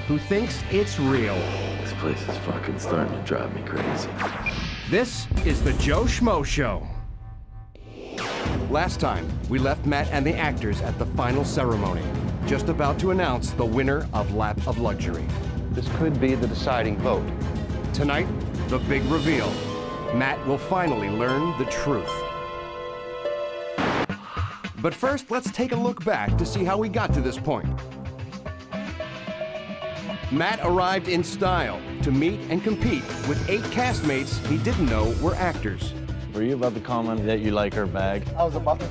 who thinks it's real. This place is fucking starting to drive me crazy. This is the Joe Schmo Show. Last time, we left Matt and the actors at the final ceremony, just about to announce the winner of Lap of Luxury. This could be the deciding vote. Tonight, the big reveal. Matt will finally learn the truth. But first, let's take a look back to see how we got to this point. Matt arrived in style to meet and compete with 8 castmates he didn't know were actors. Were you about to comment that you like her bag? I was about to.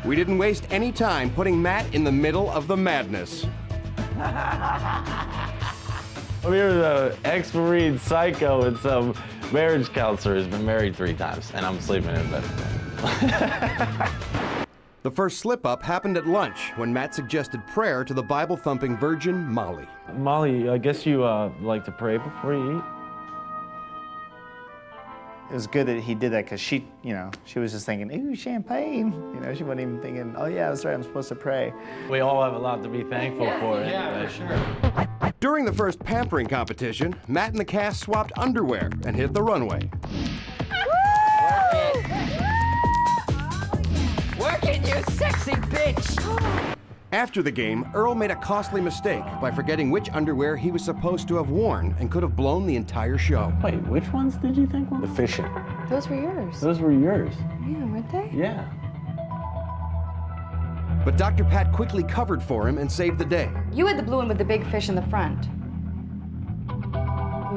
We didn't waste any time putting Matt in the middle of the madness. I'm here with an ex-Marine psycho and some marriage counselor who's been married 3 times, and I'm sleeping in bed with him. The first slip-up happened at lunch when Matt suggested prayer to the Bible-thumping virgin Molly. Molly, I guess you like to pray before you eat? It was good that he did that because she, she was just thinking, ooh, champagne. She wasn't even thinking, oh yeah, that's right, I'm supposed to pray. We all have a lot to be thankful for. Yeah, for sure. During the first pampering competition, Matt and the cast swapped underwear and hit the runway. Work it, you sexy bitch! After the game, Earl made a costly mistake by forgetting which underwear he was supposed to have worn and could have blown the entire show. Wait, which ones did you think were? The fishing. Those were yours. Those were yours. Yeah, weren't they? Yeah. But Dr. Pat quickly covered for him and saved the day. You had the blue one with the big fish in the front.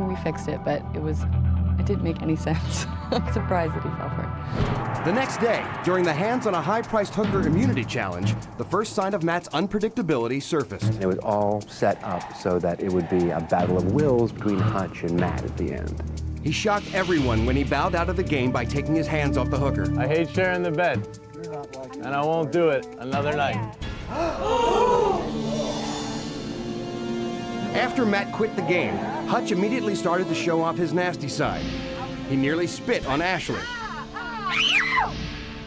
We fixed it, but it didn't make any sense. I'm surprised that he fell for it. The next day, during the Hands on a High-Priced Hooker Immunity Challenge, the first sign of Matt's unpredictability surfaced. It was all set up so that it would be a battle of wills between Hutch and Matt at the end. He shocked everyone when he bowed out of the game by taking his hands off the hooker. I hate sharing the bed, and I won't do it another night. After Matt quit the game, Hutch immediately started to show off his nasty side. He nearly spit on Ashley.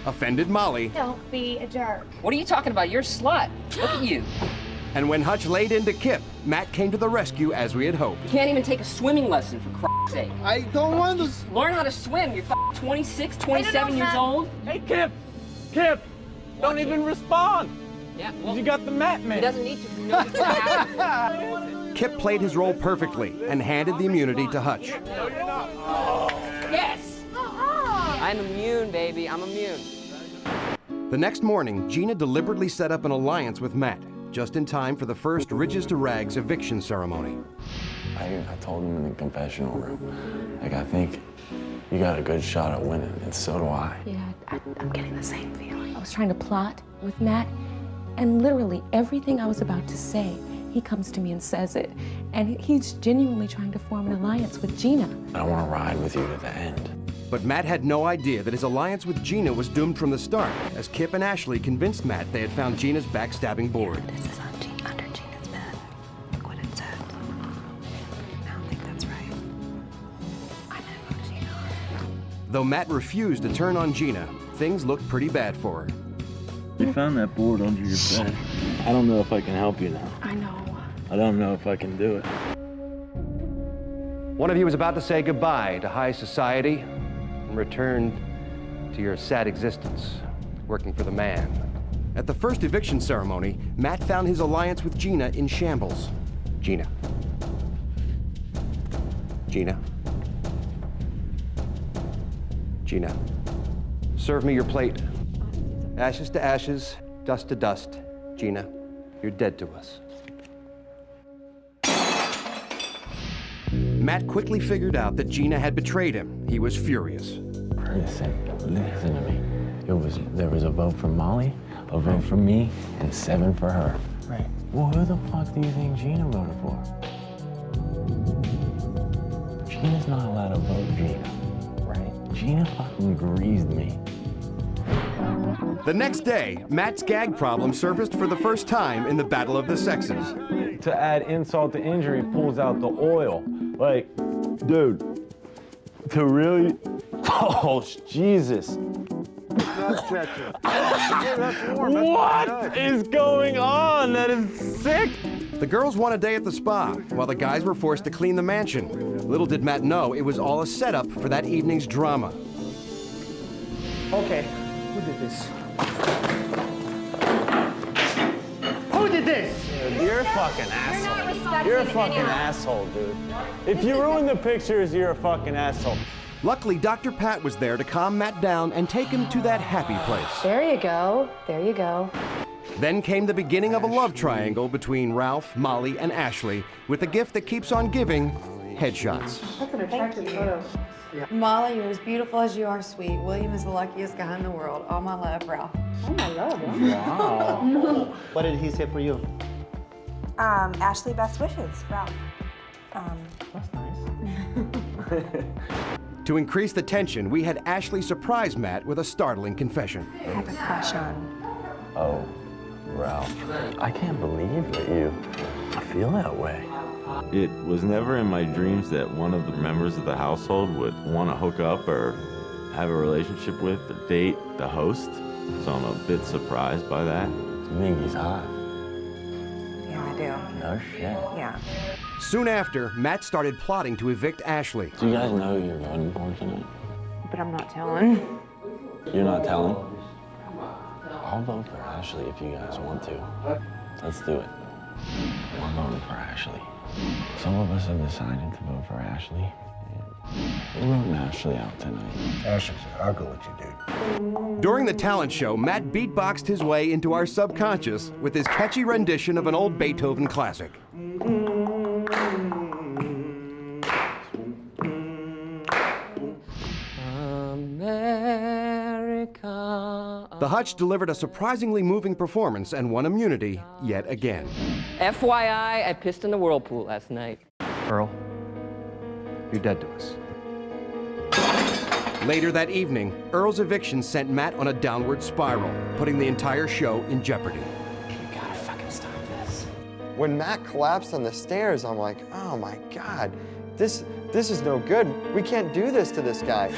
Offended Molly. Don't be a jerk. What are you talking about? You're a slut. Look at you. And when Hutch laid into Kip, Matt came to the rescue as we had hoped. You can't even take a swimming lesson, for Christ's sake. I don't want to. Learn how to swim. You're 26, 27 years old. Hey, Kip! Kip! Don't even respond! Yeah, well, You got the mat, man. he doesn't need to. He knows what's gonna happen. Kip played his role perfectly and handed the immunity to Hutch. Yes! I'm immune, baby. I'm immune. The next morning, Gina deliberately set up an alliance with Matt, just in time for the first Ridges to Rags eviction ceremony. I told him in the confessional room, I think you got a good shot at winning, and so do I. Yeah, I'm getting the same feeling. I was trying to plot with Matt, and literally everything I was about to say, he comes to me and says it. And he's genuinely trying to form an alliance with Gina. I want to ride with you to the end. But Matt had no idea that his alliance with Gina was doomed from the start, as Kip and Ashley convinced Matt they had found Gina's backstabbing board. This is under Gina's bed. Look what it said. I don't think that's right. I'm gonna go to Gina. Though Matt refused to turn on Gina, things looked pretty bad for her. We found that board under your bed. I don't know if I can help you now. I know. I don't know if I can do it. One of you was about to say goodbye to high society and return to your sad existence, working for the man. At the first eviction ceremony, Matt found his alliance with Gina in shambles. Gina. Gina. Gina. Serve me your plate. Ashes to ashes, dust to dust. Gina, you're dead to us. Matt quickly figured out that Gina had betrayed him. He was furious. Listen to me. There was a vote for Molly, a vote for me, and 7 for her. Right. Well, who the fuck do you think Gina voted for? Gina's not allowed to vote Gina, right? Gina fucking greased me. The next day, Matt's gag problem surfaced for the first time in the Battle of the Sexes. To add insult to injury, pulls out the oil. Like, dude, to really, oh, Jesus. What is going on? That is sick. The girls won a day at the spa, while the guys were forced to clean the mansion. Little did Matt know it was all a setup for that evening's drama. Okay, who did this? Who did this? You're a fucking asshole. You're a fucking asshole, dude. If you ruin the pictures, you're a fucking asshole. Luckily, Dr. Pat was there to calm Matt down and take him to that happy place. There you go. There you go. Then came the beginning of a love triangle between Ralph, Molly, and Ashley, with a gift that keeps on giving, headshots. That's an attractive photo. Molly, you're as beautiful as you are sweet. William is the luckiest guy in the world. All my love, Ralph. Oh, my love. Wow. What did he say for you? Ashley, best wishes, Ralph. That's nice. To increase the tension, we had Ashley surprise Matt with a startling confession. I have a crush on. Oh, Ralph, I can't believe that you feel that way. It was never in my dreams that one of the members of the household would want to hook up or have a relationship with or date the host. So I'm a bit surprised by that. I think he's hot. Yeah, I do. No shit. Yeah. Soon after, Matt started plotting to evict Ashley. Do you guys know who you're voting for tonight? But I'm not telling. You're not telling? I'll vote for Ashley if you guys want to. Let's do it. I'm voting for Ashley. Some of us have decided to vote for Ashley. We're voting Ashley out tonight. Ashley said, I'll go with you, dude. During the talent show, Matt beatboxed his way into our subconscious with his catchy rendition of an old Beethoven classic. The Hutch delivered a surprisingly moving performance and won immunity yet again. FYI, I pissed in the whirlpool last night. Earl, you're dead to us. Later that evening, Earl's eviction sent Matt on a downward spiral, putting the entire show in jeopardy. You gotta fucking stop this. When Matt collapsed on the stairs, I'm like, oh my God, this is no good. We can't do this to this guy.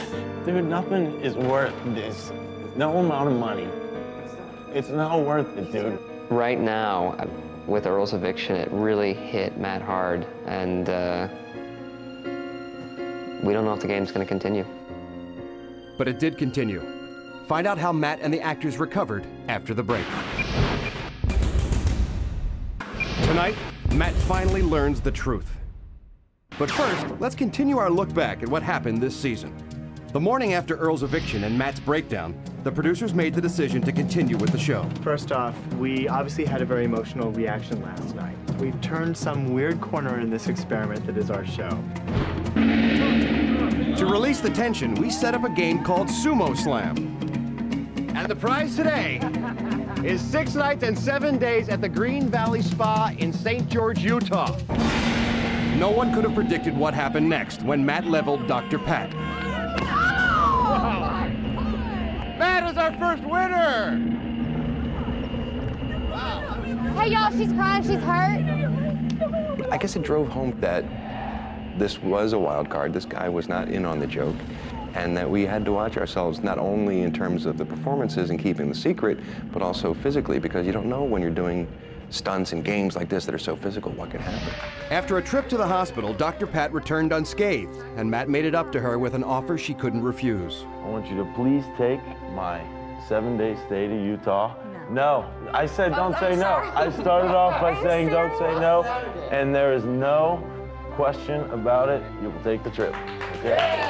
Dude, nothing is worth this. No amount of money. It's not worth it, dude. Right now, with Earl's eviction, it really hit Matt hard, and we don't know if the game's going to continue. But it did continue. Find out how Matt and the actors recovered after the break. Tonight, Matt finally learns the truth. But first, let's continue our look back at what happened this season. The morning after Earl's eviction and Matt's breakdown, the producers made the decision to continue with the show. First off, we obviously had a very emotional reaction last night. We've turned some weird corner in this experiment that is our show. To release the tension, we set up a game called Sumo Slam. And the prize today is 6 nights and 7 days at the Green Valley Spa in St. George, Utah. No one could have predicted what happened next when Matt leveled Dr. Pat. Matt is our first winner! Hey y'all, she's crying, she's hurt. I guess it drove home that this was a wild card. This guy was not in on the joke, and that we had to watch ourselves not only in terms of the performances and keeping the secret, but also physically, because you don't know when you're doing stunts and games like this that are so physical, what can happen. After a trip to the hospital, Dr. Pat returned unscathed, and Matt made it up to her with an offer she couldn't refuse. I want you to please take my 7-day stay to Utah. No, I said don't say no. I started off by saying don't say no, and there is no question about it. You will take the trip, okay?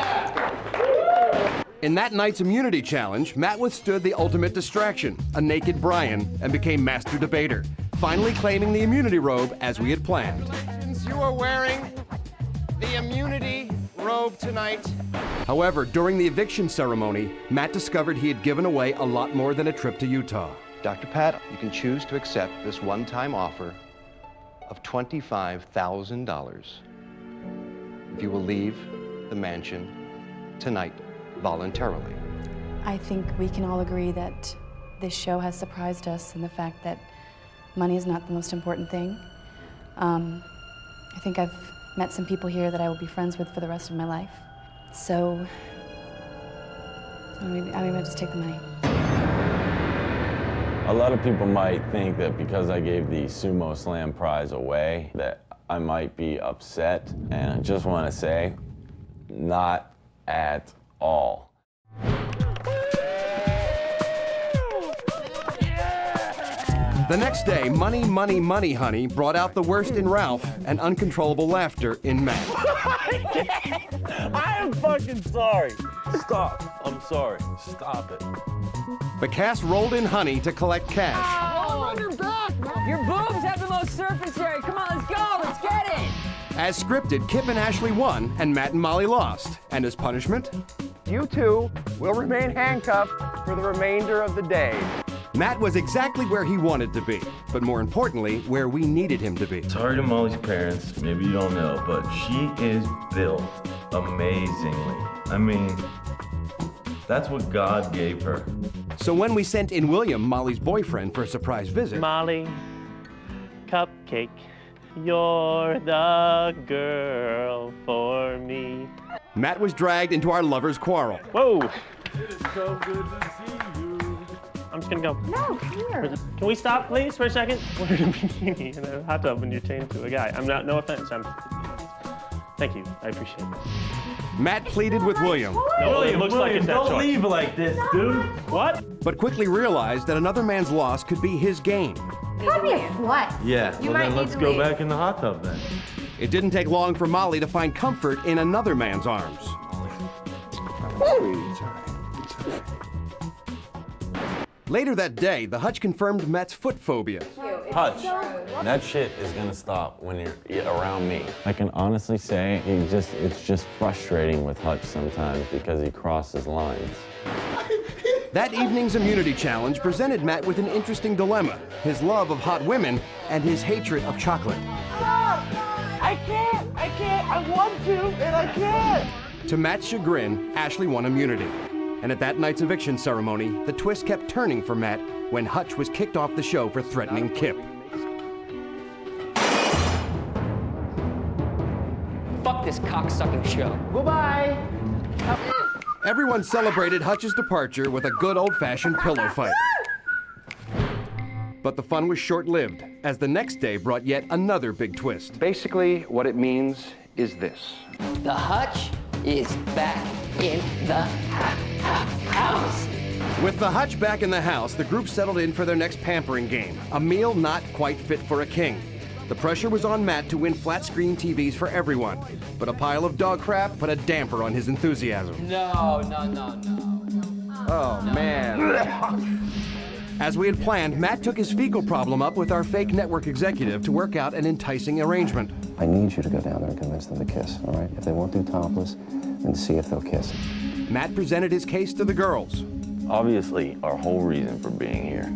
In that night's immunity challenge, Matt withstood the ultimate distraction, a naked Brian, and became master debater, finally claiming the immunity robe as we had planned. Since you are wearing the immunity robe tonight. However, during the eviction ceremony, Matt discovered he had given away a lot more than a trip to Utah. Dr. Pat, you can choose to accept this one-time offer of $25,000 if you will leave the mansion tonight voluntarily. I think we can all agree that this show has surprised us in the fact that money is not the most important thing. I think I've met some people here that I will be friends with for the rest of my life. So maybe I'll just take the money. A lot of people might think that because I gave the Sumo Slam prize away, that I might be upset. And I just want to say, not at all. The next day, Money, Money, Money Honey brought out the worst in Ralph and uncontrollable laughter in Matt. I am fucking sorry. Stop. I'm sorry. Stop it. The cast rolled in Honey to collect cash. Roll on your back, man. Your boobs have the most surface area. Come on, let's go. Let's get it. As scripted, Kip and Ashley won, and Matt and Molly lost. And as punishment, You two will remain handcuffed for the remainder of the day. Matt was exactly where he wanted to be, but more importantly, where we needed him to be. Sorry to Molly's parents, maybe you don't know, but she is built amazingly. I mean, that's what God gave her. So when we sent in William, Molly's boyfriend, for a surprise visit, Molly, cupcake, you're the girl for me. Matt was dragged into our lovers' quarrel. Whoa! It is so good to see you. I'm just gonna go. No, here. Can we stop, please, for a second? We're in a bikini in a hot tub when you're chained to a guy. I'm not, no offense. Thank you. I appreciate it. Matt pleaded with William, No, it looks like it's that don't choice. leave like this, dude. What? but quickly realized that another man's loss could be his gain. Call me a slut. Yeah, You well might then need let's to go leave. back in the hot tub then. It didn't take long for Molly to find comfort in another man's arms. Later that day, the Hutch confirmed Matt's foot phobia. Hutch, that shit is gonna stop when you're around me. I can honestly say it's just frustrating with Hutch sometimes because he crosses lines. That evening's immunity challenge presented Matt with an interesting dilemma, his love of hot women and his hatred of chocolate. I can't, I want to, and I can't. To Matt's chagrin, Ashley won immunity. And at that night's eviction ceremony, the twist kept turning for Matt when Hutch was kicked off the show for threatening Kip. Fuck this cocksucking show. Goodbye. Everyone celebrated Hutch's departure with a good old-fashioned pillow fight. But the fun was short-lived, as the next day brought yet another big twist. Basically, what it means is this. The Hutch is back in the house. With the Hutch back in the house, the group settled in for their next pampering game, a meal not quite fit for a king. The pressure was on Matt to win flat-screen TVs for everyone, but a pile of dog crap put a damper on his enthusiasm. No. Oh, man. As we had planned, Matt took his fecal problem up with our fake network executive to work out an enticing arrangement. I need you to go down there and convince them to kiss, all right? If they won't do topless, then see if they'll kiss. Matt presented his case to the girls. Obviously, our whole reason for being here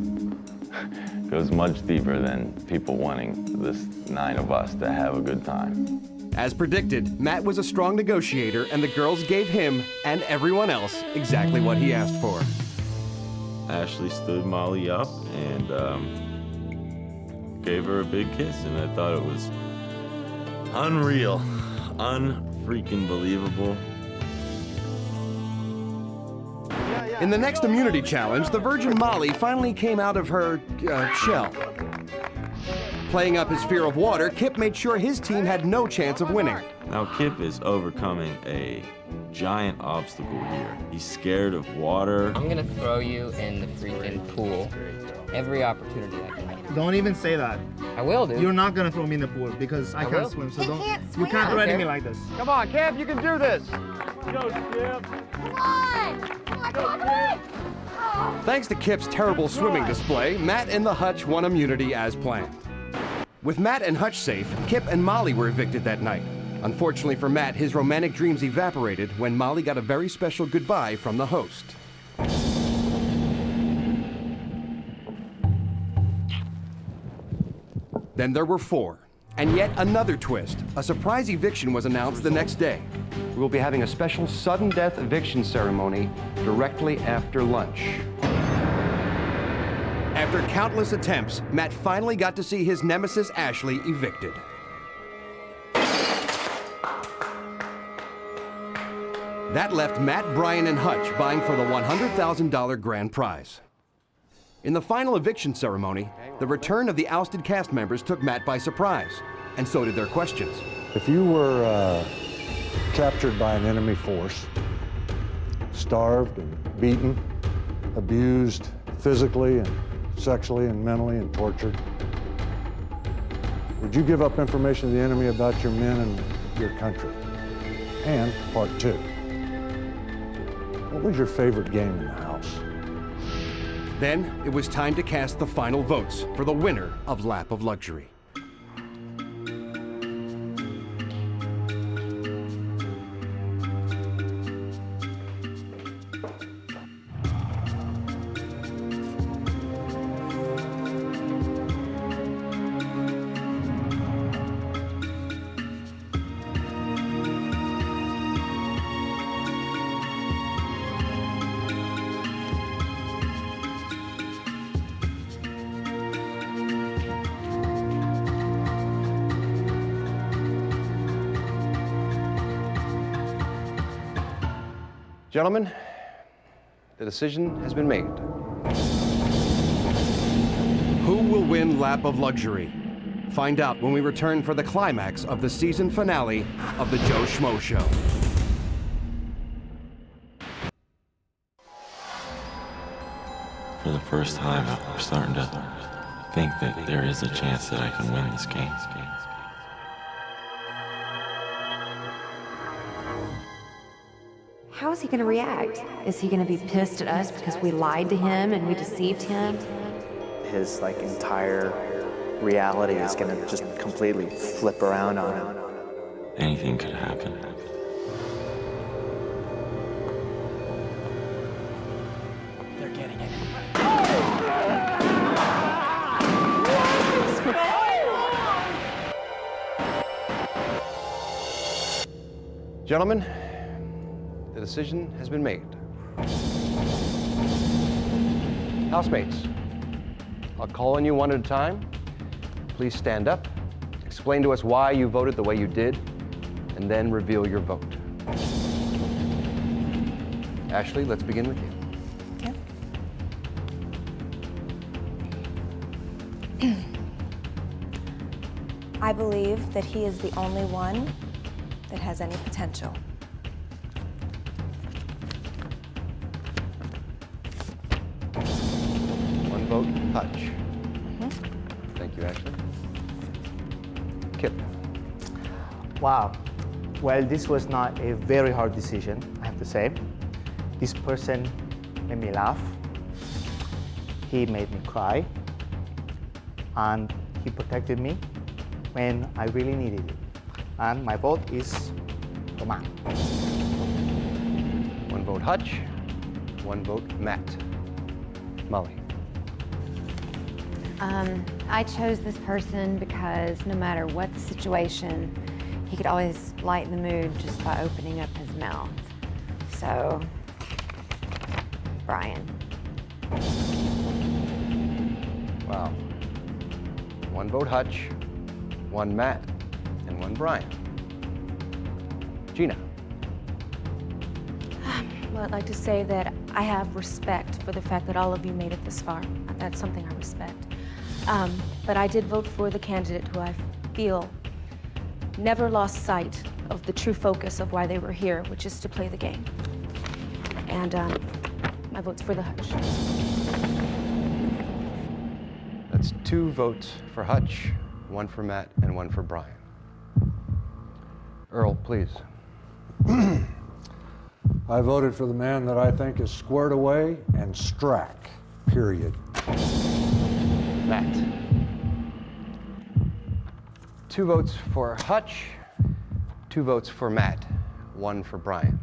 goes much deeper than people wanting this 9 of us to have a good time. As predicted, Matt was a strong negotiator, and the girls gave him and everyone else exactly what he asked for. Ashley stood Molly up and gave her a big kiss, and I thought it was unreal, unfreaking believable. In the next immunity challenge, the Virgin Molly finally came out of her shell. Playing up his fear of water, Kip made sure his team had no chance of winning. Now Kip is overcoming a giant obstacle here. He's scared of water. I'm gonna throw you in the freaking pool every opportunity I can get. Don't even say that. I will, dude. You're not gonna throw me in the pool because I can't will. swim. So He don't. can't You swim. can't threaten me Okay. like this. Come on, Kev, you can do this. Go, Kip. Come on! Come on! Thanks to Kip's terrible swimming display, Matt and the Hutch won immunity as planned. With Matt and Hutch safe, Kip and Molly were evicted that night. Unfortunately for Matt, his romantic dreams evaporated when Molly got a very special goodbye from the host. Then there were 4. And yet another twist. A surprise eviction was announced the next day. We will be having a special sudden death eviction ceremony directly after lunch. After countless attempts, Matt finally got to see his nemesis Ashley evicted. That left Matt, Brian, and Hutch vying for the $100,000 grand prize. In the final eviction ceremony, the return of the ousted cast members took Matt by surprise, and so did their questions. If you were captured by an enemy force, starved and beaten, abused physically and sexually and mentally and tortured, would you give up information to the enemy about your men and your country? And part two, what was your favorite game in the house? Then it was time to cast the final votes for the winner of Lap of Luxury. Gentlemen, the decision has been made. Who will win Lap of Luxury? Find out when we return for the climax of the season finale of the Joe Schmo Show. For the first time, I'm starting to think that there is a chance that I can win this game. How is he going to react? Is he going to be pissed at us because we lied to him and we deceived him? His entire reality is going to just completely flip around on him. Anything could happen. They're getting it. Gentlemen, the decision has been made. Housemates, I'll call on you one at a time. Please stand up, explain to us why you voted the way you did, and then reveal your vote. Ashley, let's begin with you. Okay. I believe that he is the only one that has any potential. One vote, Hutch. Thank you, Ashley. Kip. Wow. Well, this was not a very hard decision, I have to say. This person made me laugh. He made me cry. And he protected me when I really needed it. And my vote is for Matt. One vote, Hutch. One vote, Matt. Molly. I chose this person because no matter what the situation, he could always lighten the mood just by opening up his mouth. So, Brian. Wow. One vote, Hutch. One, Matt. And one, Brian. Gina. Well, I'd like to say that I have respect for the fact that all of you made it this far. That's something I respect. But I did vote for the candidate who I feel never lost sight of the true focus of why they were here, which is to play the game. And my vote's for the Hutch. That's 2 votes for Hutch, 1 for Matt, and 1 for Brian. Earl, please. I voted for the man that I think is squared away and strack, period. Matt. 2 votes for Hutch, 2 votes for Matt, 1 for Brian.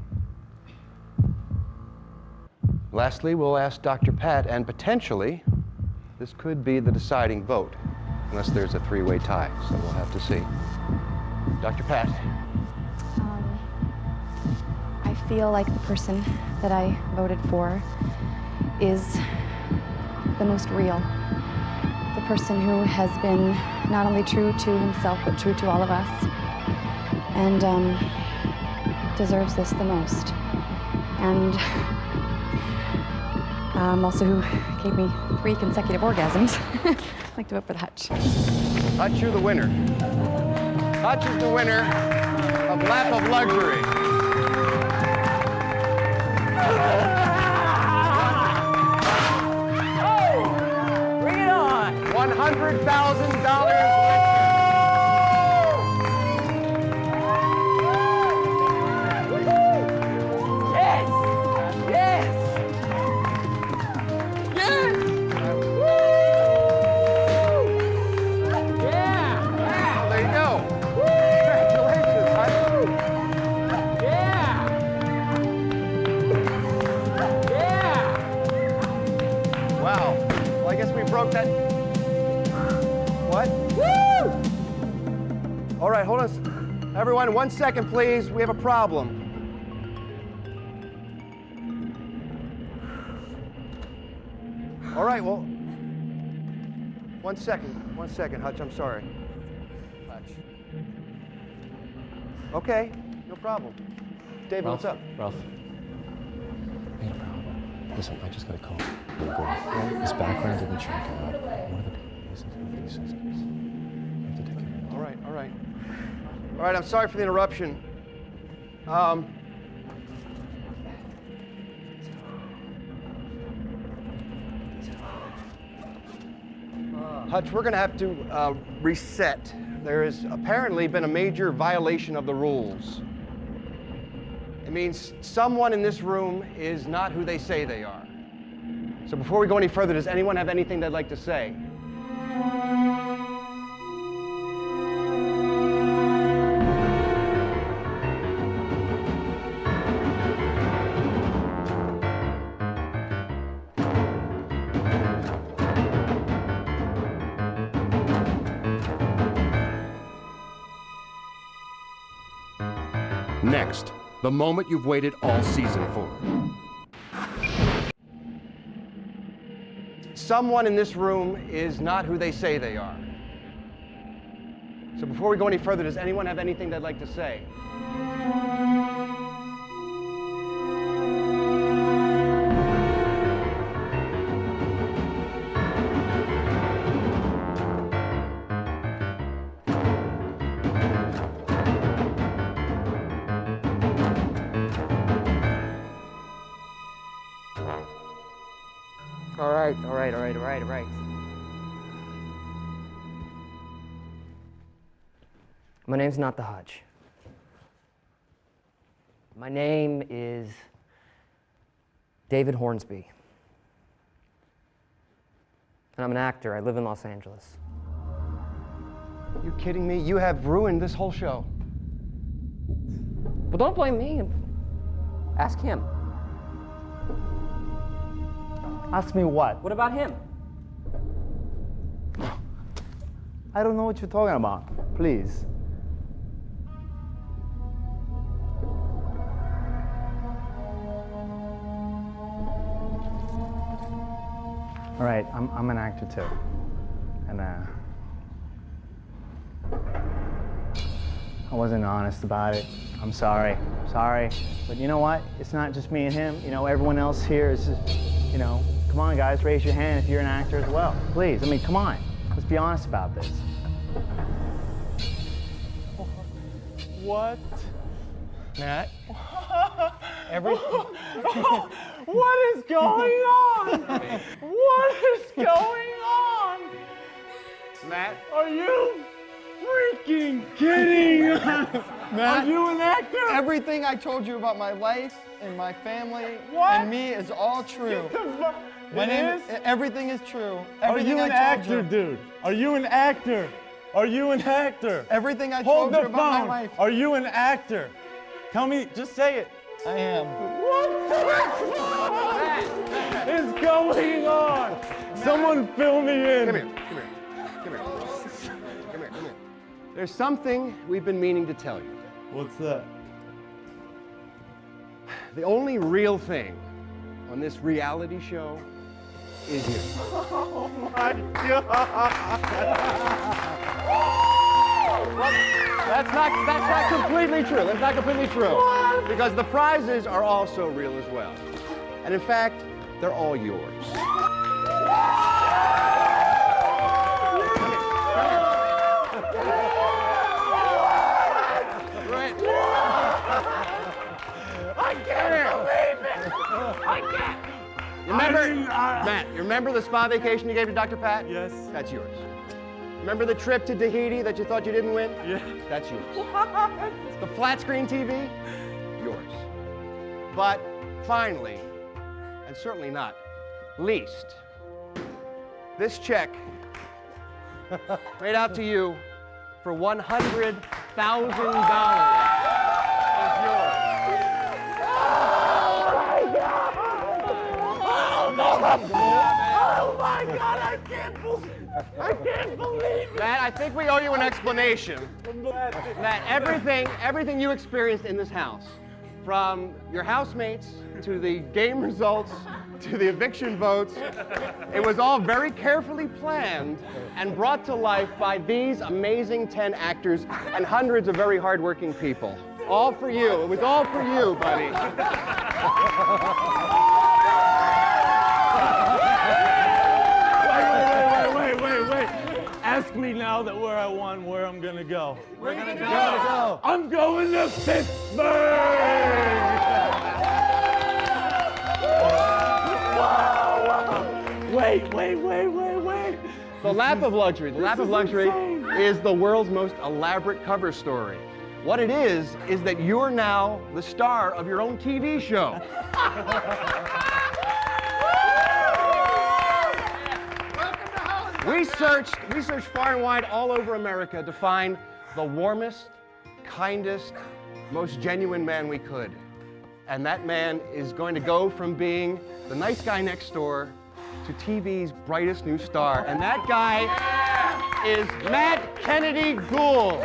Lastly, we'll ask Dr. Pat, and potentially, this could be the deciding vote, unless there's a 3-way tie, so we'll have to see. Dr. Pat. I feel like the person that I voted for is the most real. The person who has been not only true to himself, but true to all of us, and deserves this the most. And also who gave me 3 consecutive orgasms. I'd like to vote for the Hutch. Hutch, you're the winner. Hutch is the winner of Lap of Luxury. Bring it on! $100,000. Broke that. What? Woo! All right, hold on. Everyone, 1 second, please. We have a problem. All right, well, 1 second. 1 second, Hutch, I'm sorry. Hutch. Okay, no problem. David, Ralph, what's up? Ralph. I got a problem. Listen, I just got a call. His background didn't check out. One of the people isn't who he says it is. You have to take care of it. All right, all right. All right, I'm sorry for the interruption. Hutch, we're going to have to reset. There has apparently been a major violation of the rules. It means someone in this room is not who they say they are. So before we go any further, does anyone have anything they'd like to say? Next, the moment you've waited all season for. Someone in this room is not who they say they are. So before we go any further, does anyone have anything they'd like to say? All right. My name's not the Hutch. My name is David Hornsby. And I'm an actor. I live in Los Angeles. You kidding me? You have ruined this whole show. Well, don't blame me. Ask him. Ask me what? What about him? I don't know what you're talking about. Please. All right, I'm an actor too. And I wasn't honest about it. I'm sorry. Sorry. But you know what? It's not just me and him. You know, everyone else here is just, you know, come on guys, raise your hand if you're an actor as well. Please, I mean, come on. Let's be honest about this. What? Matt? What is going on? What is going on? Matt? Are you freaking kidding us? Matt? Are you an actor? Everything I told you about my life and my family What? and me is all true. Everything is true. Are Everything you an actor, dude? Are you an actor? Are you an actor? Everything I Hold told you the about phone. my life. Are you an actor? Tell me, just say it. I am. What the is going on? Someone fill me in. Come here. There's something we've been meaning to tell you. What's that? The only real thing on this reality show is you. Oh my God! That's not completely true. That's not completely true. What? Because the prizes are also real as well. And in fact, they're all yours. Right. I can't believe it! I can't! You remember, Matt, you remember the spa vacation you gave to Dr. Pat? Yes. That's yours. Remember the trip to Tahiti that you thought you didn't win? Yeah. That's yours. The flat screen TV? Yours. But finally, and certainly not least, this check made out to you for $100,000 is yours. Oh my God, I can't believe it. Matt, I think we owe you an explanation. Matt, everything you experienced in this house, from your housemates to the game results to the eviction votes, it was all very carefully planned and brought to life by these amazing 10 actors and hundreds of very hardworking people. All for you. It was all for you, buddy. Wait. Ask me now that where I won, where I'm gonna go. Where you gonna go? I'm going to Pittsburgh! Wait. The lap of luxury. The lap of luxury is the world's most elaborate cover story. What it is that you're now the star of your own TV show. We searched far and wide all over America to find the warmest, kindest, most genuine man we could. And that man is going to go from being the nice guy next door to TV's brightest new star. And that guy is Matt Kennedy Gould.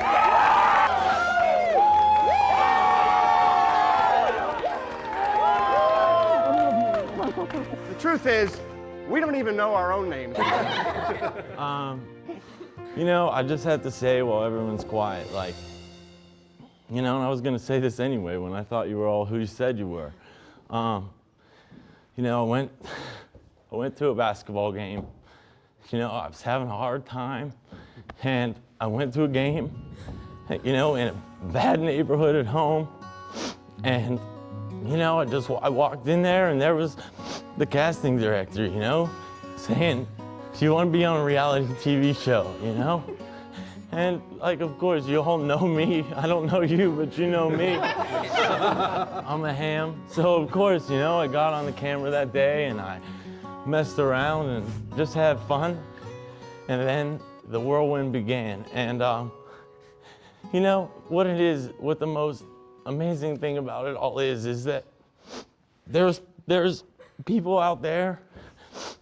The truth is, we don't even know our own names. You know, I just had to say while everyone's quiet, like, you know, and I was gonna say this anyway when I thought you were all who you said you were. You know, I went to a basketball game. You know, I was having a hard time, and I went to a game, you know, in a bad neighborhood at home, and you know, I walked in there and there was the casting director, you know, saying, "Do you want to be on a reality TV show?" You know? And like, of course, you all know me. I don't know you, but you know me. I'm a ham. So of course, you know, I got on the camera that day and I messed around and just had fun. And then the whirlwind began. And you know, what the most amazing thing about it all is that there's people out there,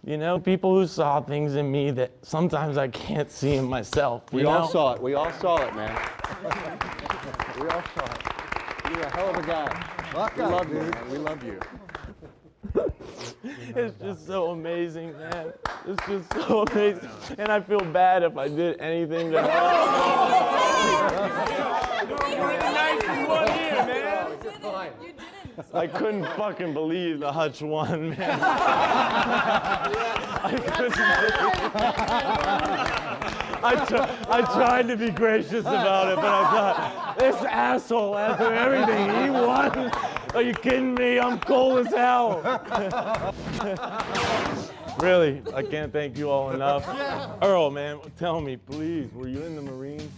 you know, people who saw things in me that sometimes I can't see in myself. We all saw it. We all saw it, man. We all saw it. You're a hell of a guy. We love you, man. We love you. It's just so amazing, man. It's just so amazing. And I feel bad if I did anything to I couldn't fucking believe the Hutch won, man. I tried to be gracious about it, but I thought, this asshole, after everything he won, are you kidding me? I'm cold as hell. Really, I can't thank you all enough. Earl, man, tell me, please, were you in the Marines?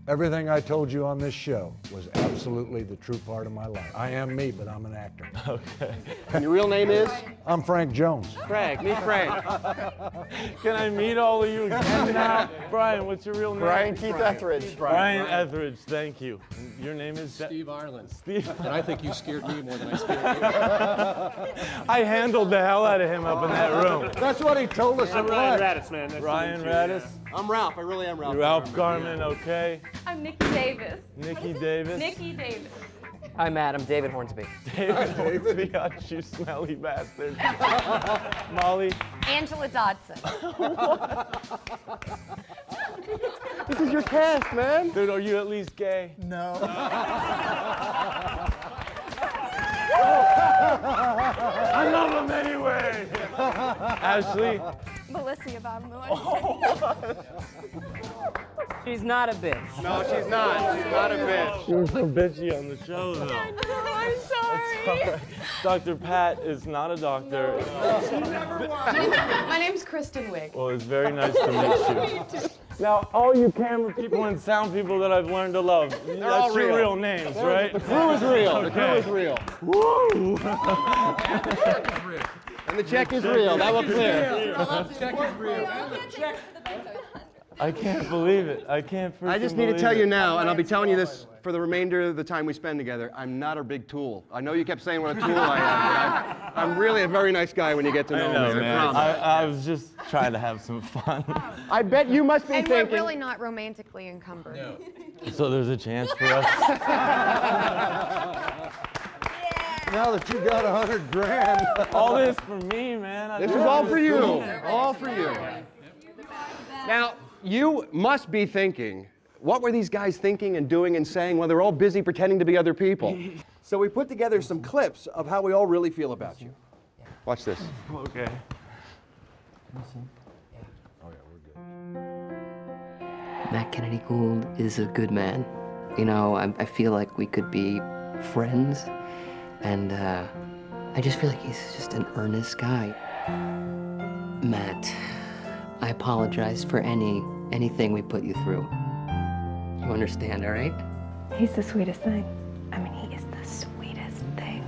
Everything I told you on this show was absolutely the true part of my life. I am me, but I'm an actor. Okay. And your real name is? I'm Frank Jones. Frank, meet Frank. Can I meet all of you again now? Brian, what's your real name? Brian Keith Etheridge. Brian Etheridge, thank you. Your name is? Steve Ireland. Steve. And I think you scared me more than I scared you. I handled the hell out of him up in that room. That's what he told us. I'm Ryan Radis, man. Nice Ryan to meet you, Radis. I'm Ralph. I really am Ralph. You're Ralph Garman, okay? I'm Nikki Davis. Nikki Davis. Nikki Davis. I'm Matt. I'm David Hornsby. David Hornsby, you smelly bastard. Molly. Angela Dodson. This is your cast, man. Dude, are you at least gay? No. I love him anyway. Ashley. Melissa about him. She's not a bitch. No, she's not. She's not a bitch. She was so bitchy on the show, though. I'm sorry. Dr. Pat is not a doctor. My name's Kristen Wiig. Well, it's very nice to meet you. Now, all you camera people and sound people that I've learned to love, that's your real names, right? The crew is real. The crew is real. Woo! And the check is real. That was clear. I can't believe it. I can't freaking I just need to believe tell you it. now, and I'll be telling you this for the remainder of the time we spend together, I'm not a big tool. I know you kept saying what a tool I am, but I'm really a very nice guy when you get to know, I know, me. man. I promise. I was just trying to have some fun. I bet you must be And thinking. we're really not romantically encumbered. No. So there's a chance for us. Now that you got 100 grand. All this for me, man. This is all for you. All for you. Now, you must be thinking, what were these guys thinking and doing and saying? Well, they're all busy pretending to be other people. So we put together some clips of how we all really feel about you. Watch this. Okay. Matt Kennedy Gould is a good man. You know, I feel like we could be friends, and I just feel like he's just an earnest guy. Matt, I apologize for anything we put you through. You understand, all right? He's the sweetest thing. I mean, he is the sweetest thing.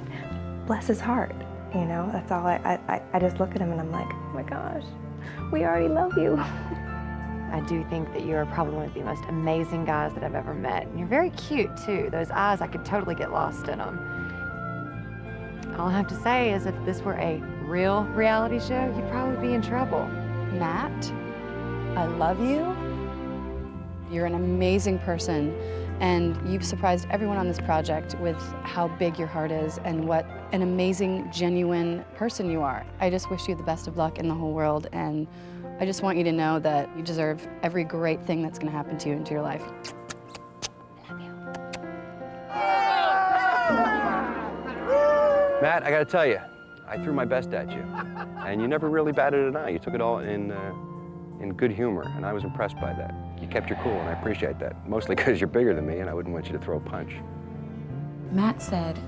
Bless his heart, you know? That's all I just look at him and I'm like, oh my gosh, we already love you. I do think that you're probably one of the most amazing guys that I've ever met. And you're very cute, too. Those eyes, I could totally get lost in them. All I have to say is if this were a real reality show, you'd probably be in trouble. Matt, I love you. You're an amazing person, and you've surprised everyone on this project with how big your heart is and what an amazing, genuine person you are. I just wish you the best of luck in the whole world, and I just want you to know that you deserve every great thing that's going to happen to you into your life. Matt, I got to tell you, I threw my best at you, and you never really batted an eye. You took it all in good humor, and I was impressed by that. You kept your cool, and I appreciate that, mostly because you're bigger than me, and I wouldn't want you to throw a punch. Matt said,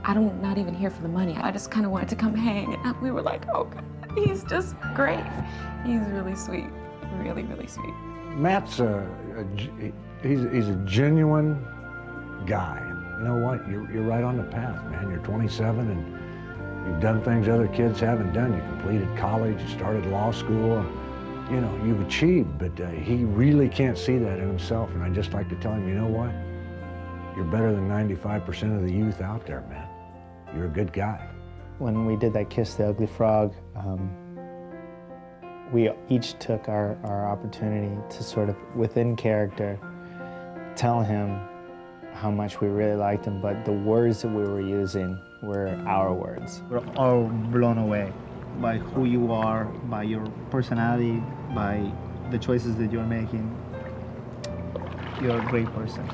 I'm not even here for the money. I just kind of wanted to come hang. And we were like, oh, God, he's just great. He's really sweet, really, really sweet. Matt's he's a genuine guy. You know what? You're right on the path, man. You're 27 and you've done things other kids haven't done. You completed college, you started law school. You know, you've achieved, but he really can't see that in himself. And I'd just like to tell him, you know what? You're better than 95% of the youth out there, man. You're a good guy. When we did that Kiss the Ugly Frog, we each took our opportunity to sort of, within character, tell him how much we really liked him, but the words that we were using were our words. We're all blown away by who you are, by your personality, by the choices that you're making. You're a great person,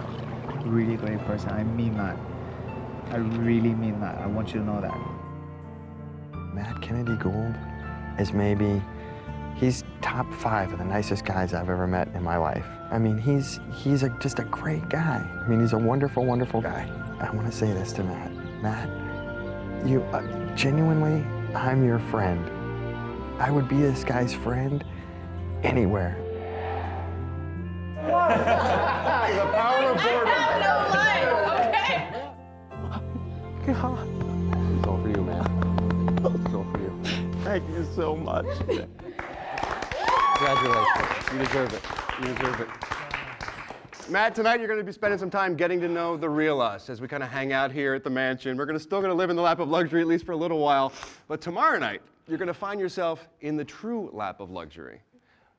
really great person. I mean that. I really mean that. I want you to know that. Matt Kennedy Gould is he's top 5 of the nicest guys I've ever met in my life. I mean, he's just a great guy. I mean, he's a wonderful, wonderful guy. I want to say this to Matt. Matt, you, genuinely, I'm your friend. I would be this guy's friend anywhere. The power of boredom. God. It's all for you, man. It's all for you. Thank you so much. Congratulations. You deserve it. You deserve it. Matt, tonight you're going to be spending some time getting to know the real us as we kind of hang out here at the mansion. We're still going to live in the lap of luxury, at least for a little while. But tomorrow night, you're going to find yourself in the true lap of luxury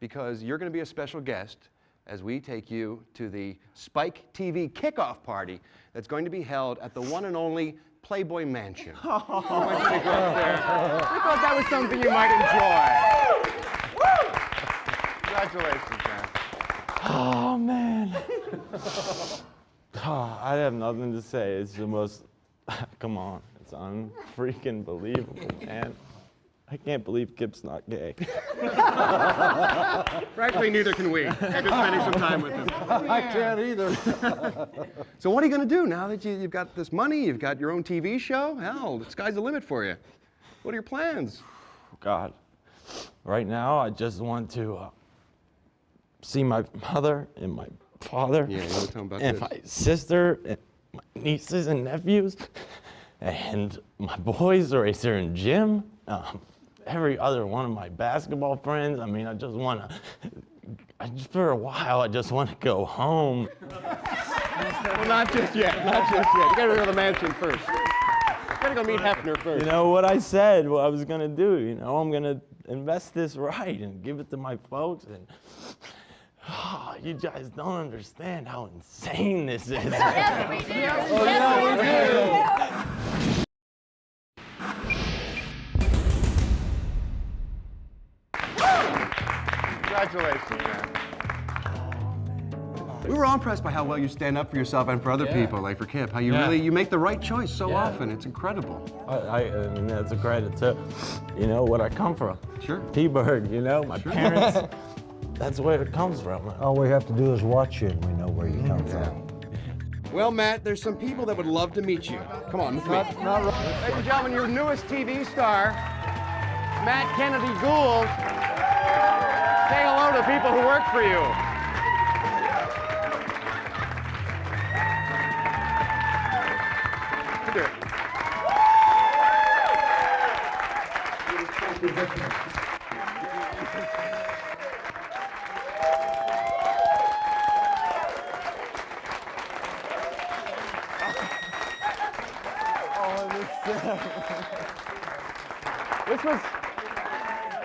because you're going to be a special guest as we take you to the Spike TV kickoff party that's going to be held at the one and only Playboy Mansion. We want you to go up there. We thought that was something you might enjoy. Congratulations, man. Oh, man. Oh, I have nothing to say. It's the most, come on, it's unfreaking believable, man. I can't believe Kip's not gay. Frankly, neither can we, after spending some time with him. I can't either. So what are you going to do now that you've got this money, you've got your own TV show? Hell, the sky's the limit for you. What are your plans? God, right now I just want to see my mother and my father Yeah, you want to tell 'em about and this. my sister and my nieces and nephews and my boys, Racer and Jim, every other one of my basketball friends. I mean, I just want to, for a while, I just want to go home. Well, not just yet, not just yet. You got to go to the mansion first. You got to go meet Hefner first. You know what I said, what I was going to do, you know, I'm going to invest this right and give it to my folks. And you guys don't understand how insane this is. Yes, we do. Oh, yeah, we do. Congratulations, man. We were all impressed by how well you stand up for yourself and for other people, like for Kip. How you you make the right choice so often. It's incredible. I mean, that's a credit to, you know, what I come from. Sure. T-Bird, you know, my parents. That's where it comes from. All we have to do is watch you and we know where you come from. Well, Matt, there's some people that would love to meet you. Come on, with me. Ladies and gentlemen, your newest TV star, Matt Kennedy Gould. Say hello to people who work for you.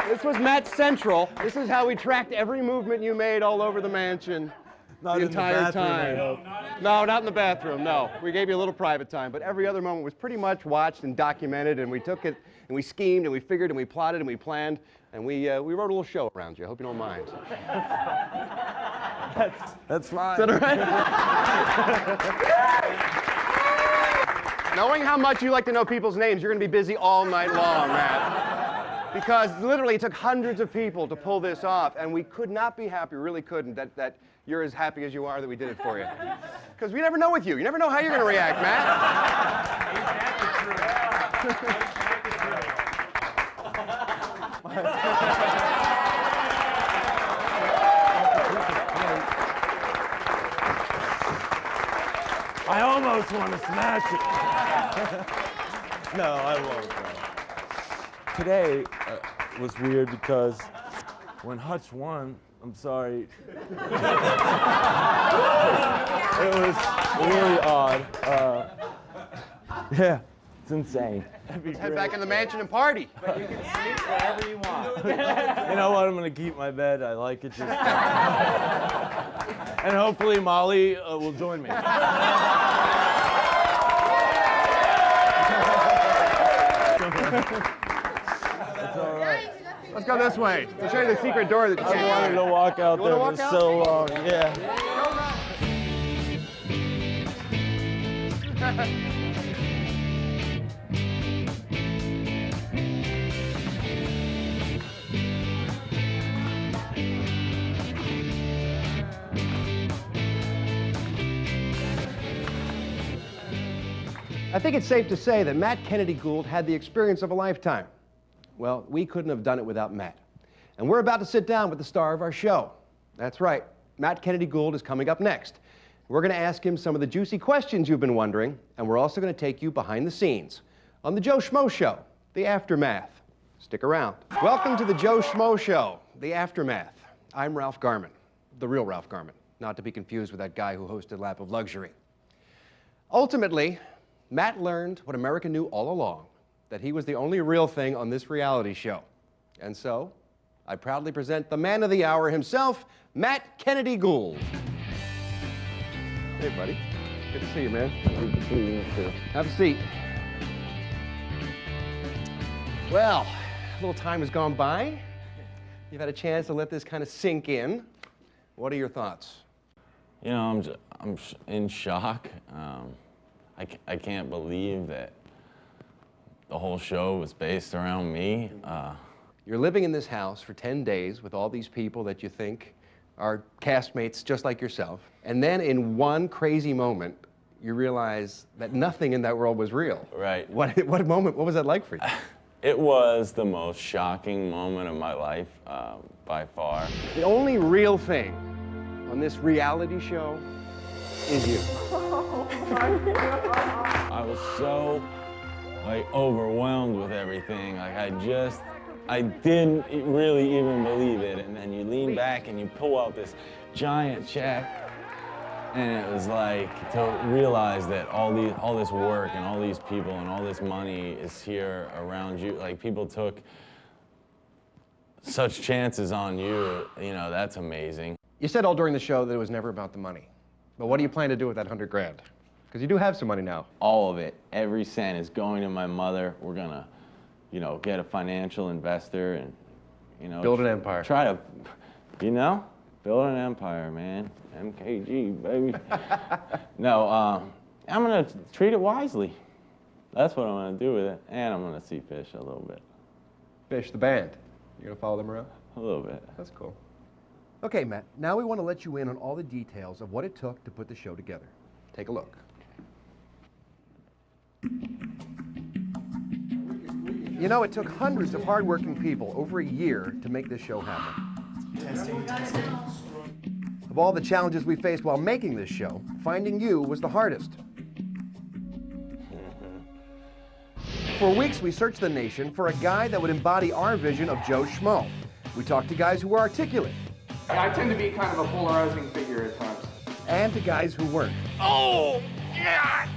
This was Matt Central. This is how we tracked every movement you made all over the mansion Not the in entire bathroom, I time. hope. No, not in the bathroom, no. We gave you a little private time, but every other moment was pretty much watched and documented, and we took it, and we schemed, and we figured, and we plotted, and we planned, and we wrote a little show around you. I hope you don't mind. That's fine. Is that all right? Knowing how much you like to know people's names, you're going to be busy all night long, Matt. Because literally it took hundreds of people to pull this off, and we could not be happy, really couldn't, that you're as happy as you are that we did it for you. Because we never know with you. You never know how you're going to react, Matt. I almost want to smash it. No, I won't. Today was weird because when Hutch won, I'm sorry. It was really odd. Yeah, it's insane. Let's head back in the mansion and party. But you can sleep wherever you want. You know what? I'm going to keep my bed. I like it just. And hopefully Molly will join me. That's all right. Let's go this way. I'll show you the secret door that you I wanted to walk out there for so long. Yeah. I think it's safe to say that Matt Kennedy Gould had the experience of a lifetime. Well, we couldn't have done it without Matt. And we're about to sit down with the star of our show. That's right, Matt Kennedy Gould is coming up next. We're going to ask him some of the juicy questions you've been wondering, and we're also going to take you behind the scenes on the Joe Schmo Show, The Aftermath. Stick around. Welcome to the Joe Schmo Show, The Aftermath. I'm Ralph Garman, the real Ralph Garman, not to be confused with that guy who hosted Lap of Luxury. Ultimately, Matt learned what America knew all along, that he was the only real thing on this reality show. And so, I proudly present the man of the hour himself, Matt Kennedy Gould. Hey, buddy. Good to see you, man. Good to see you, too. Have a seat. Well, a little time has gone by. You've had a chance to let this kind of sink in. What are your thoughts? You know, I'm in shock. I can't believe that the whole show was based around me. You're living in this house for 10 days with all these people that you think are castmates just like yourself. And then in one crazy moment, you realize that nothing in that world was real. Right. What was that like for you? It was the most shocking moment of my life, by far. The only real thing on this reality show is you. I was so overwhelmed with everything. I didn't really even believe it. And then you lean back and you pull out this giant check. And it was like to realize that all this work and all these people and all this money is here around you. Like, people took such chances on you, that's amazing. You said all during the show that it was never about the money. But what do you plan to do with that $100 grand? Because you do have some money now. All of it, every cent is going to my mother. We're gonna, get a financial investor and, build an empire. Try to, build an empire, man. MKG, baby. No, I'm gonna treat it wisely. That's what I'm gonna do with it. And I'm gonna see Fish a little bit. Fish, the band. You gonna follow them around? A little bit. That's cool. Okay, Matt, now we want to let you in on all the details of what it took to put the show together. Take a look. It took hundreds of hardworking people over a year to make this show happen. Testing. Of all the challenges we faced while making this show, finding you was the hardest. For weeks, we searched the nation for a guy that would embody our vision of Joe Schmo. We talked to guys who were articulate. I tend to be kind of a polarizing figure at times. And to guys who weren't. Oh, yeah!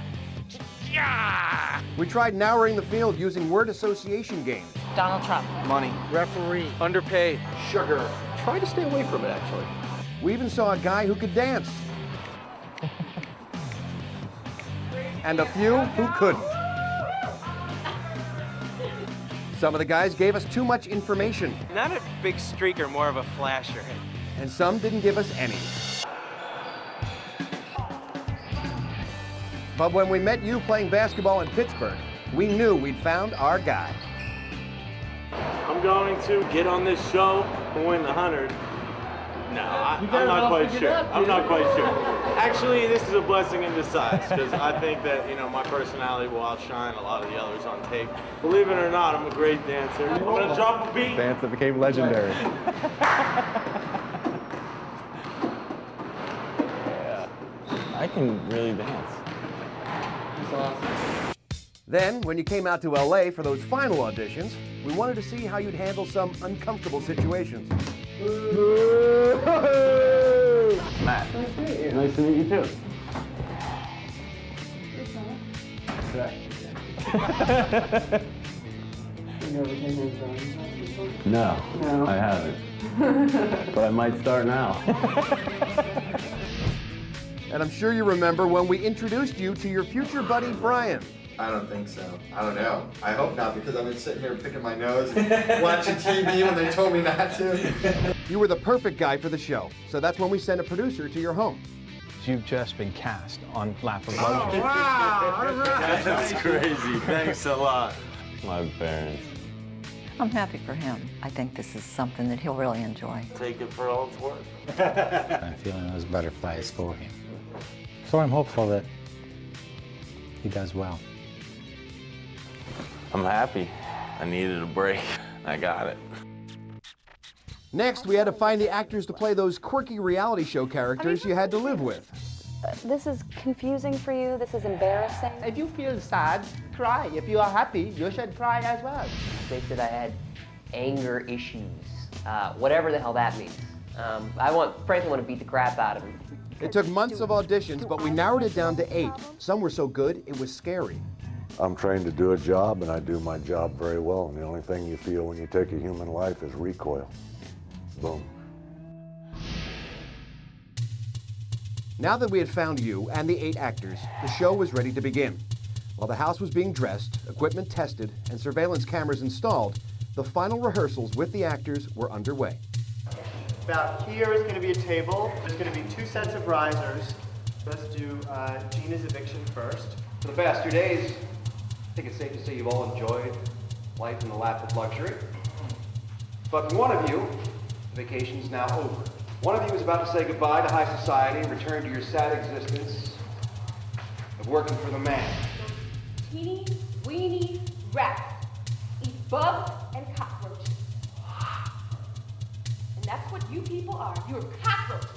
Yeah! We tried narrowing the field using word association games. Donald Trump. Money. Referee. Underpaid. Sugar. Try to stay away from it, actually. We even saw a guy who could dance. And a few who couldn't. Some of the guys gave us too much information. Not a big streaker, more of a flasher. And some didn't give us any. But when we met you playing basketball in Pittsburgh, we knew we'd found our guy. I'm going to get on this show and win the 100. No, I'm not quite sure. I'm not quite sure. Actually, this is a blessing in disguise because I think that, my personality will outshine a lot of the others on tape. Believe it or not, I'm a great dancer. I'm going to drop a beat. Dance that became legendary. Yeah, I can really dance. Then, when you came out to LA for those final auditions, we wanted to see how you'd handle some uncomfortable situations. Matt. Nice to meet you too. No, I haven't. But I might start now. And I'm sure you remember when we introduced you to your future buddy, Brian. I don't think so. I don't know. I hope not, because I've been sitting here picking my nose and watching TV when they told me not to. You were the perfect guy for the show, so that's when we sent a producer to your home. You've just been cast on Lap of Luxury. Oh, wow! That's crazy. Thanks a lot. My parents. I'm happy for him. I think this is something that he'll really enjoy. Take it for all it's worth. I'm feeling those butterflies for him. So I'm hopeful that he does well. I'm happy. I needed a break. I got it. Next, we had to find the actors to play those quirky reality show characters you had to live with. This is confusing for you. This is embarrassing. If you feel sad, cry. If you are happy, you should cry as well. They said I had anger issues, whatever the hell that means. I frankly want to beat the crap out of him. It took months of auditions, but we narrowed it down to 8. Some were so good, it was scary. I'm trained to do a job, and I do my job very well. And the only thing you feel when you take a human life is recoil. Boom. Now that we had found you and the 8 actors, the show was ready to begin. While the house was being dressed, equipment tested, and surveillance cameras installed, the final rehearsals with the actors were underway. About here is going to be a table. There's going to be 2 sets of risers. Let's do Gina's eviction first. For the past 2 days, think it's safe to say you've all enjoyed life in the lap of luxury. But for one of you, the vacation's now over. One of you is about to say goodbye to high society and return to your sad existence of working for the man. Teeny, weeny rats eat bugs and cockroaches. And that's what you people are. You're cockroaches.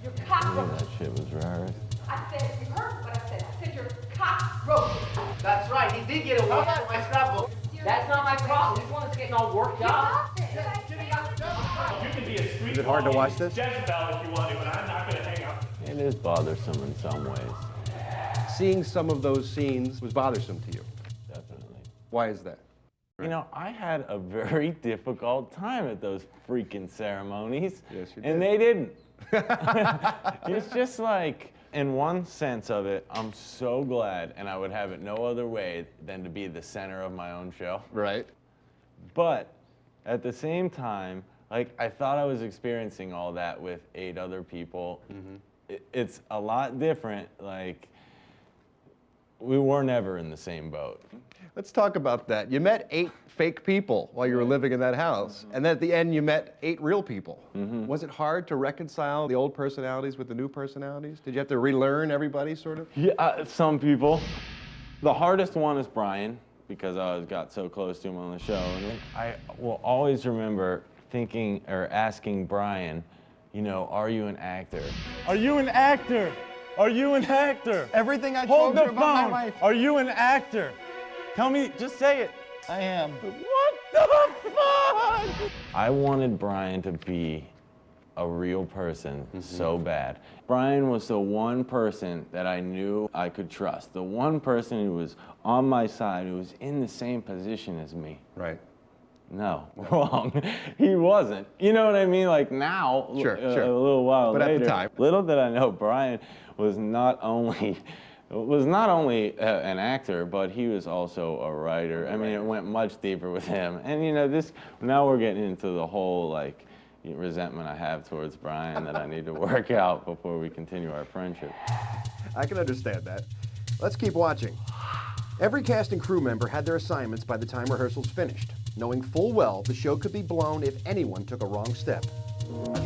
You're cockroaches. That shit was rare. I said, you heard what I said. I said you're cockroaches. That's right, he did get away with my scrapbook. That's not my problem. This one is getting all worked up. You can be a street Is it hard to watch this? Jezebel if you want to, but I'm not going to hang up. It is bothersome in some ways. Seeing some of those scenes was bothersome to you. Definitely. Why is that? You know, I had a very difficult time at those freaking ceremonies. Yes, you did. And they didn't. It's just like, in one sense of it, I'm so glad, and I would have it no other way than to be the center of my own show. Right. But at the same time, like, I thought I was experiencing all that with 8 other people. It's a lot different. Like, we were never in the same boat. Let's talk about that. You met 8 fake people while you were living in that house, and then at the end you met 8 real people. Was it hard to reconcile the old personalities with the new personalities? Did you have to relearn everybody, sort of? Yeah, some people. The hardest one is Brian, because I got so close to him on the show. And I will always remember thinking or asking Brian, you know, are you an actor? Are you an actor? Are you an actor? Everything I Hold told you the about my phone. life. Are you an actor? Tell me, just say it. I am. What the fuck? I wanted Brian to be a real person so bad. Brian was the one person that I knew I could trust. The one person who was on my side, who was in the same position as me. Right. No, wrong. He wasn't. You know what I mean? Like now, Sure. a little while But later. at the time. Little did I know, Brian was not only an actor, but he was also a writer. I mean, it went much deeper with him. And you know, now we're getting into the whole like resentment I have towards Brian that I need to work out before we continue our friendship. I can understand that. Let's keep watching. Every cast and crew member had their assignments by the time rehearsals finished, knowing full well the show could be blown if anyone took a wrong step.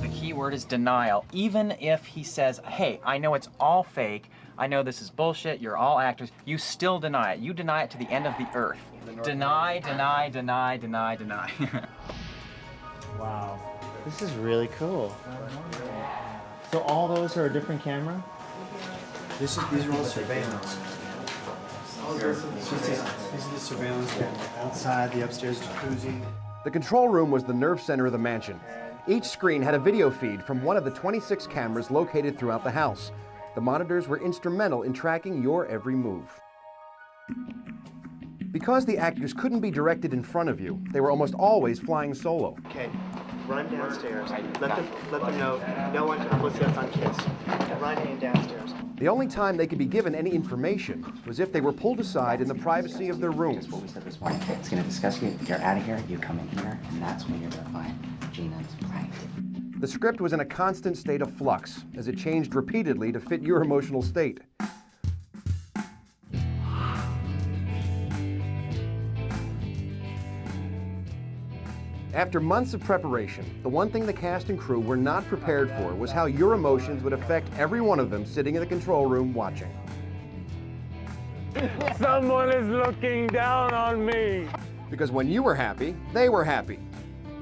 The key word is denial. Even if he says, hey, I know it's all fake, I know this is bullshit, you're all actors, you still deny it. You deny it to the end of the earth. Deny, deny, deny, deny, deny. Wow. This is really cool. So all those are a different camera? These are all surveillance. This is the surveillance outside the upstairs jacuzzi. The control room was the nerve center of the mansion. Each screen had a video feed from one of the 26 cameras located throughout the house. The monitors were instrumental in tracking your every move. Because the actors couldn't be directed in front of you, they were almost always flying solo. Okay, run downstairs. Let them know no one can publish us on Kiss. Run in downstairs. The only time they could be given any information was if they were pulled aside in the privacy of their room. That's what we said this morning. It's going to discuss you. You're out of here. You come in here, and that's when you're going to find Gina's right. The script was in a constant state of flux, as it changed repeatedly to fit your emotional state. After months of preparation, the one thing the cast and crew were not prepared for was how your emotions would affect every one of them sitting in the control room watching. Someone is looking down on me. Because when you were happy, they were happy.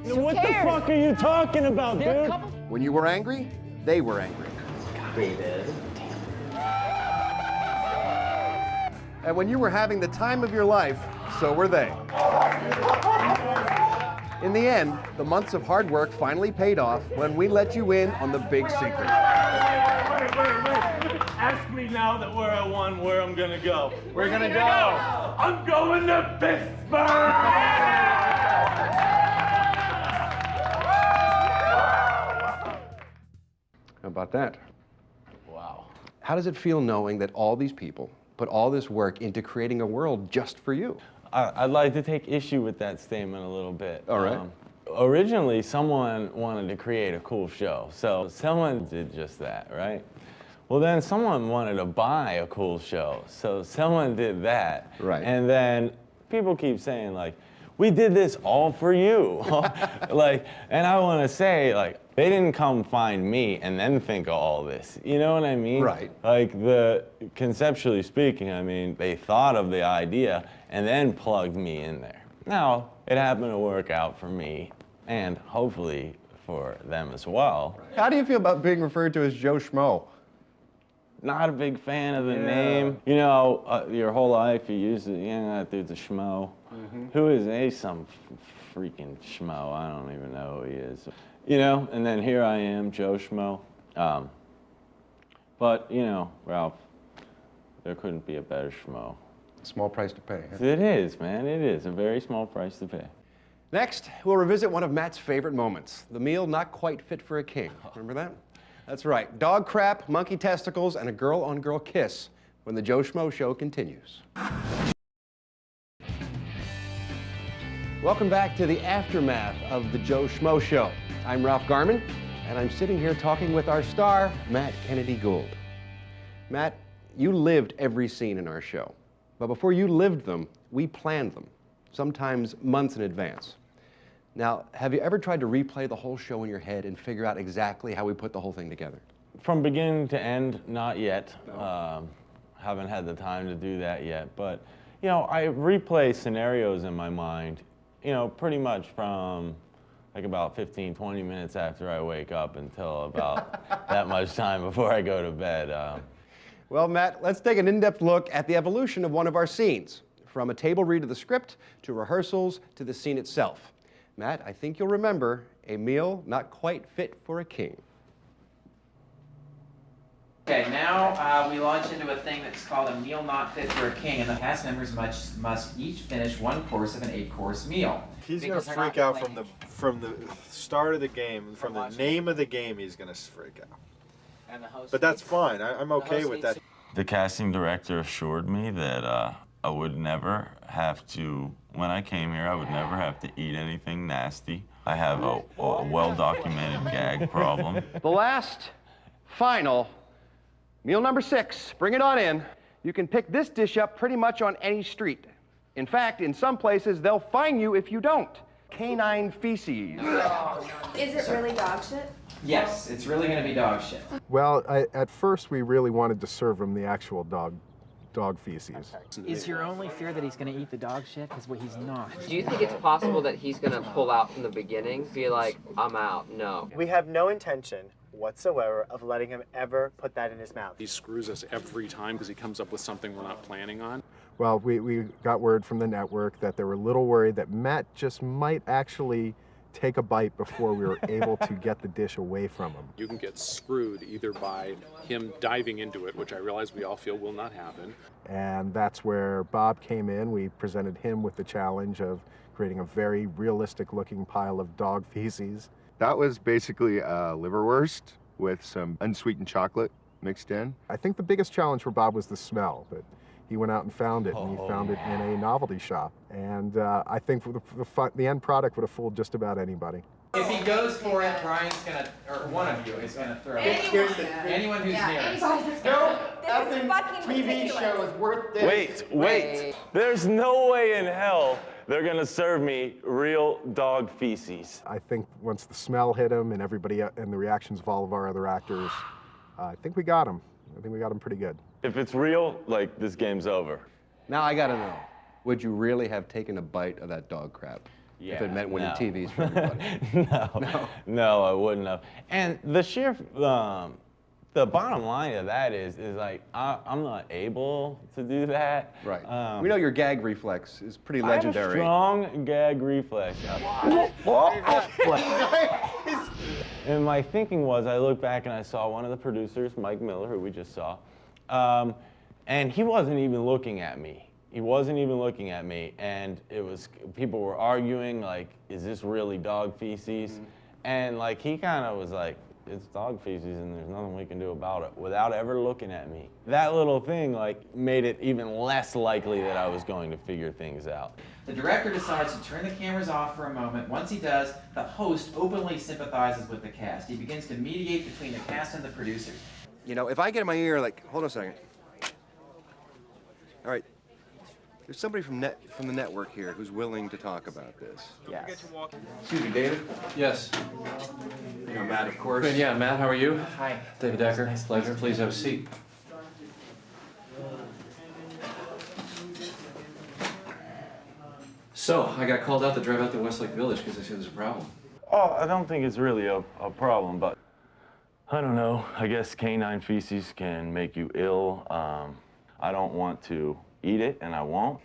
What the fuck are you talking about, dude? When you were angry, they were angry. And when you were having the time of your life, so were they. In the end, the months of hard work finally paid off when we let you in on the big secret. Wait. Ask me now that we're at one where I'm gonna go. We're gonna go. I'm going to Pittsburgh! How about that? Wow. How does it feel knowing that all these people put all this work into creating a world just for you? I'd like to take issue with that statement a little bit. All right. Originally, someone wanted to create a cool show, so someone did just that, right? Well, then someone wanted to buy a cool show, so someone did that. Right. And then people keep saying, like, we did this all for you. Like, and I want to say, like, they didn't come find me and then think of all this. You know what I mean? Right. Like, conceptually speaking, I mean, they thought of the idea and then plugged me in there. Now, it happened to work out for me and hopefully for them as well. How do you feel about being referred to as Joe Schmo? Not a big fan of the name. You know, your whole life you use it, that dude's a schmo. Who is he's some freaking schmo. I don't even know who he is. You know, and then here I am, Joe Schmo. But, you know, Ralph, there couldn't be a better schmo. Small price to pay. Huh? It is, man, it is. A very small price to pay. Next, we'll revisit one of Matt's favorite moments, the meal not quite fit for a king. Remember that? That's right. Dog crap, monkey testicles, and a girl-on-girl kiss when the Joe Schmo Show continues. Welcome back to the aftermath of the Joe Schmo Show. I'm Ralph Garman, and I'm sitting here talking with our star, Matt Kennedy Gould. Matt, you lived every scene in our show. But before you lived them, we planned them, sometimes months in advance. Now, have you ever tried to replay the whole show in your head and figure out exactly how we put the whole thing together? From beginning to end, not yet. No. Haven't had the time to do that yet. But, you know, I replay scenarios in my mind, you know, pretty much from like about 15, 20 minutes after I wake up until about that much time before I go to bed. Well, Matt, let's take an in-depth look at the evolution of one of our scenes, from a table read of the script to rehearsals to the scene itself. Matt, I think you'll remember a meal not quite fit for a king. Okay, now we launch into a thing that's called a meal not fit for a king, and the cast members must each finish one course of an 8-course meal. He's going to freak out from the start of the game, from the name of the game. He's going to freak out. And the host, but that's fine. I'm okay with that. The casting director assured me that I would never have to, when I came here, I would never have to eat anything nasty. I have a well-documented gag problem. The last, final, meal number 6, bring it on in. You can pick this dish up pretty much on any street. In fact, in some places, they'll fine you if you don't. Canine feces. Is it really dog shit? Yes, it's really going to be dog shit. Well, at first we really wanted to serve him the actual dog feces. Is your only fear that he's going to eat the dog shit? Because what he's not. Do you think it's possible that he's going to pull out from the beginning? Be like, I'm out. No. We have no intention whatsoever of letting him ever put that in his mouth. He screws us every time because he comes up with something we're not planning on. Well, we got word from the network that they were a little worried that Matt just might actually take a bite before we were able to get the dish away from him. You can get screwed either by him diving into it, which I realize we all feel will not happen. And that's where Bob came in. We presented him with the challenge of creating a very realistic looking pile of dog feces. That was basically a liverwurst with some unsweetened chocolate mixed in. I think the biggest challenge for Bob was the smell, but he went out and found it, and he found it in a novelty shop. And I think the end product would have fooled just about anybody. If he goes for it, Brian's gonna, or one of you is gonna throw it. Anyone who's nearest. No effing TV show is worth this. Wait. There's no way in hell they're gonna serve me real dog feces. I think once the smell hit him and everybody, and the reactions of all of our other actors, I think we got him. I think we got him pretty good. If it's real, like, this game's over. Now I gotta know, would you really have taken a bite of that dog crap? Yeah, if it meant winning TVs for everybody? No, I wouldn't have. And the sheer, the bottom line of that is like, I'm not able to do that. Right. We know your gag reflex is pretty legendary. I have a strong gag reflex. And my thinking was, I looked back and I saw one of the producers, Mike Miller, who we just saw, and he wasn't even looking at me. He wasn't even looking at me, and it was, people were arguing, like, is this really dog feces? Mm-hmm. And like, he kind of was like, it's dog feces and there's nothing we can do about it, without ever looking at me. That little thing, like, made it even less likely that I was going to figure things out. The director decides to turn the cameras off for a moment. Once he does, the host openly sympathizes with the cast. He begins to mediate between the cast and the producers. You know, if I get in my ear, like, hold on a second. All right. There's somebody from the network here who's willing to talk about this. Yes. Excuse me, David? Yes. You know, Matt, of course. Good, yeah, Matt, how are you? Hi. David Decker, pleasure. Please have a seat. So, I got called out to drive out to Westlake Village because I see there's a problem. Oh, I don't think it's really a problem, but I don't know. I guess canine feces can make you ill. I don't want to eat it, and I won't.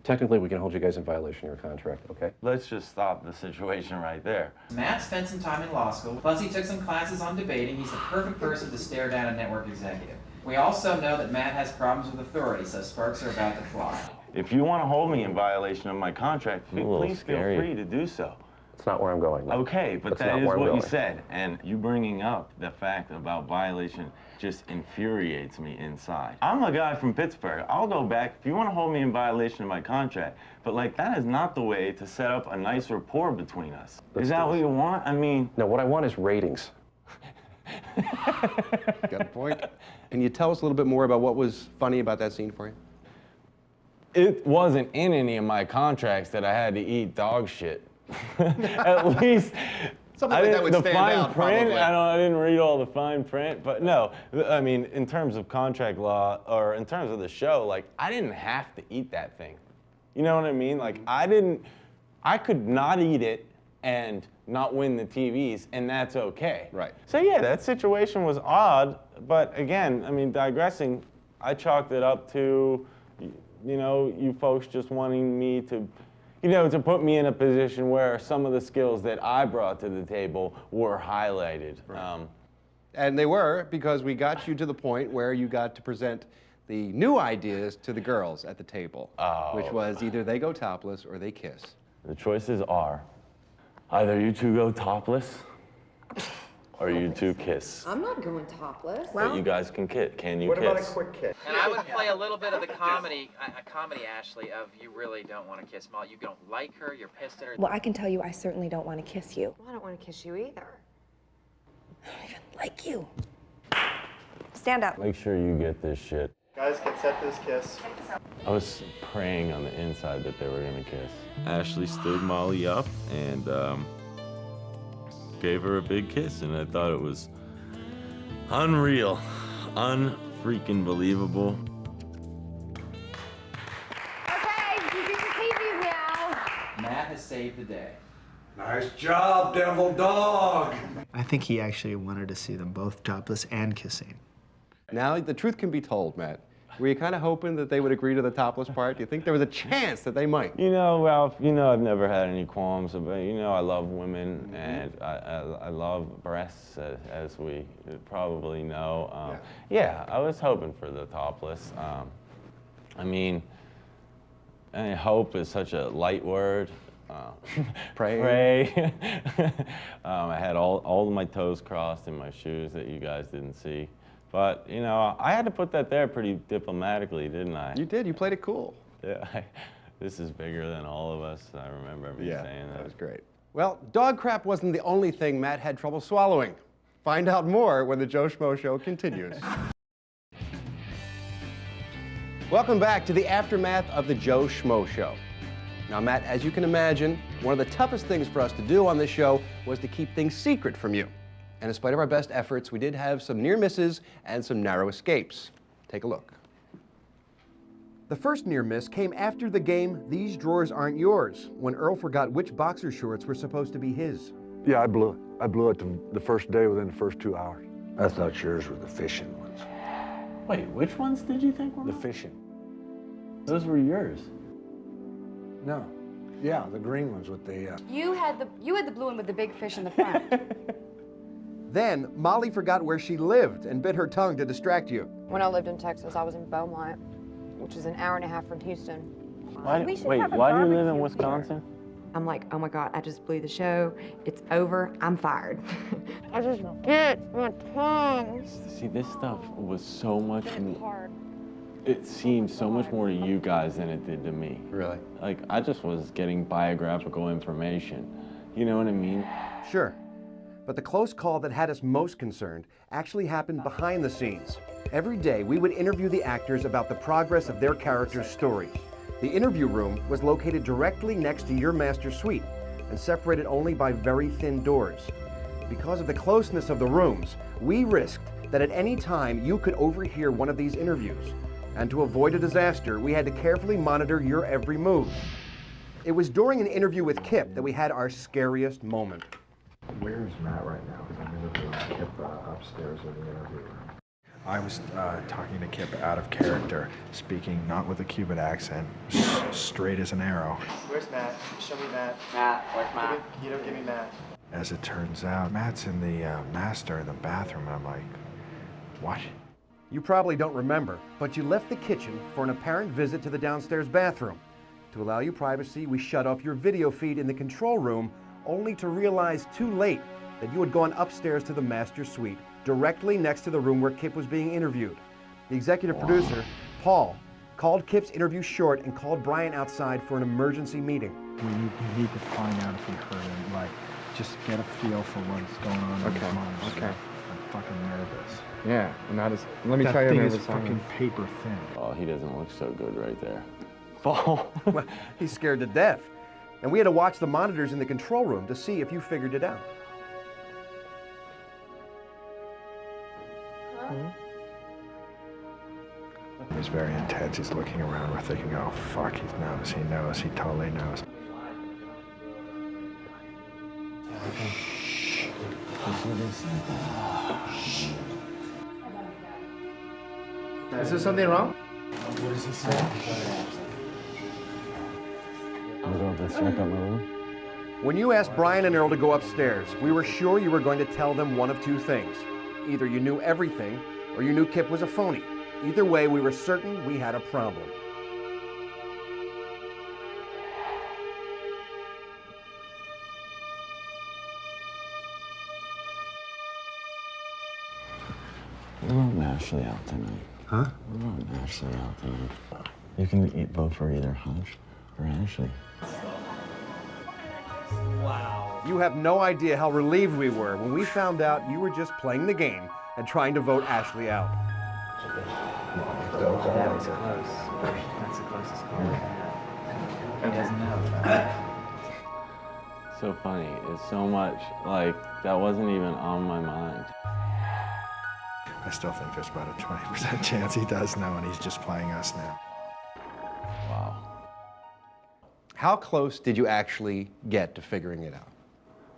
Technically, we can hold you guys in violation of your contract, okay? Let's just stop the situation right there. Matt spent some time in law school, plus he took some classes on debating. He's the perfect person to stare down a network executive. We also know that Matt has problems with authority, so sparks are about to fly. If you want to hold me in violation of my contract, please feel scary. free to do so. That's not where I'm going. No. Okay, but that is what you said, and you bringing up the fact about violation just infuriates me inside. I'm a guy from Pittsburgh. I'll go back if you want to hold me in violation of my contract, but like that is not the way to set up a nice rapport between us. Is that what you want? I mean... No, what I want is ratings. Got a point. Can you tell us a little bit more about what was funny about that scene for you? It wasn't in any of my contracts that I had to eat dog shit. At least something like that would stand out, print. probably. I didn't read all the fine print, but no. I mean, in terms of contract law or in terms of the show, like I didn't have to eat that thing. You know what I mean? Like I could not eat it and not win the TVs, and that's okay. Right. So yeah, that situation was odd, but again, I mean, digressing, I chalked it up to, you know, you folks just wanting me to, you know, to put me in a position where some of the skills that I brought to the table were highlighted. Right. And they were, because we got you to the point where you got to present the new ideas to the girls at the table, which was either they go topless or they kiss. The choices are either you two go topless or you two kiss. I'm not going topless. But you guys can kiss. Can you What kiss? about a quick kiss? And I would play a little bit of the comedy, Ashley, of you really don't want to kiss Molly. You don't like her, you're pissed at her. Well, I can tell you I certainly don't want to kiss you. Well, I don't want to kiss you either. I don't even like you. Stand up. Make sure you get this shit. Guys, get set for this kiss. I was praying on the inside that they were gonna kiss. Ashley stood Molly up and gave her a big kiss, and I thought it was unreal, unfreaking believable. Okay, you get your TVs now. Matt has saved the day. Nice job, devil dog. I think he actually wanted to see them both topless and kissing. Now the truth can be told, Matt. Were you kind of hoping that they would agree to the topless part? Do you think there was a chance that they might? You know, Ralph, you know I've never had any qualms about, you know I love women and I love breasts, as we probably know. Yeah, I was hoping for the topless. I mean, hope is such a light word. Pray. I had all of my toes crossed in my shoes that you guys didn't see. But, you know, I had to put that there pretty diplomatically, didn't I? You did. You played it cool. Yeah. This is bigger than all of us. I remember me saying that. That was great. Well, dog crap wasn't the only thing Matt had trouble swallowing. Find out more when the Joe Schmo Show continues. Welcome back to the aftermath of the Joe Schmo Show. Now, Matt, as you can imagine, one of the toughest things for us to do on this show was to keep things secret from you. And in spite of our best efforts, we did have some near misses and some narrow escapes. Take a look. The first near miss came after the game These Drawers Aren't Yours, when Earl forgot which boxer shorts were supposed to be his. Yeah, I blew it. I blew it the first day within the first 2 hours. I thought yours were the fishing ones. Wait, which ones did you think were The fishing. Those were yours. No. Yeah, the green ones with the... You had the blue one with the big fish in the front. Then, Molly forgot where she lived and bit her tongue to distract you. When I lived in Texas, I was in Beaumont, which is an hour and a half from Houston. Why do you live in Wisconsin? I'm like, oh my God, I just blew the show. It's over. I'm fired. I just bit my tongue. See, this stuff was so much It's hard. It seemed so much more to you guys than it did to me. Really? Like, I just was getting biographical information. You know what I mean? Sure. But the close call that had us most concerned actually happened behind the scenes. Every day, we would interview the actors about the progress of their characters' stories. The interview room was located directly next to your master suite and separated only by very thin doors. Because of the closeness of the rooms, we risked that at any time you could overhear one of these interviews. And to avoid a disaster, we had to carefully monitor your every move. It was during an interview with Kip that we had our scariest moment. Where's Matt right now? Because I'm interviewing Kip upstairs in the interview room. I was talking to Kip out of character, speaking not with a Cuban accent, straight as an arrow. Where's Matt? Show me Matt. Matt, where's Matt? You don't give me Matt. As it turns out, Matt's in the master in the bathroom, and I'm like, what? You probably don't remember, but you left the kitchen for an apparent visit to the downstairs bathroom. To allow you privacy, we shut off your video feed in the control room, only to realize too late that you had gone upstairs to the master suite, directly next to the room where Kip was being interviewed. The executive producer, Paul, called Kip's interview short and called Brian outside for an emergency meeting. We need to find out if we heard him, like, just get a feel for what's going on in his mind. Okay. I'm fucking nervous. Yeah, and that is, let me that tell you, thing I'm is nervous. fucking paper thin. Oh, he doesn't look so good right there. Well, he's scared to death. And we had to watch the monitors in the control room to see if you figured it out. He's very intense. He's looking around. We're thinking, oh, fuck, he knows. He knows. He totally knows. Is there something wrong? What does he say? I'll go up and check out my room. When you asked Brian and Earl to go upstairs, we were sure you were going to tell them one of two things. Either you knew everything, or you knew Kip was a phony. Either way, we were certain we had a problem. We want Ashley out tonight. Huh? We want Ashley out tonight. You can eat both for either Hush or Ashley. Wow. You have no idea how relieved we were when we found out you were just playing the game and trying to vote Ashley out. That was close. That's the closest call I've had. He doesn't know. So funny. It's so much, like, that wasn't even on my mind. I still think there's about a 20% chance he does know, and he's just playing us now. Wow. How close did you actually get to figuring it out?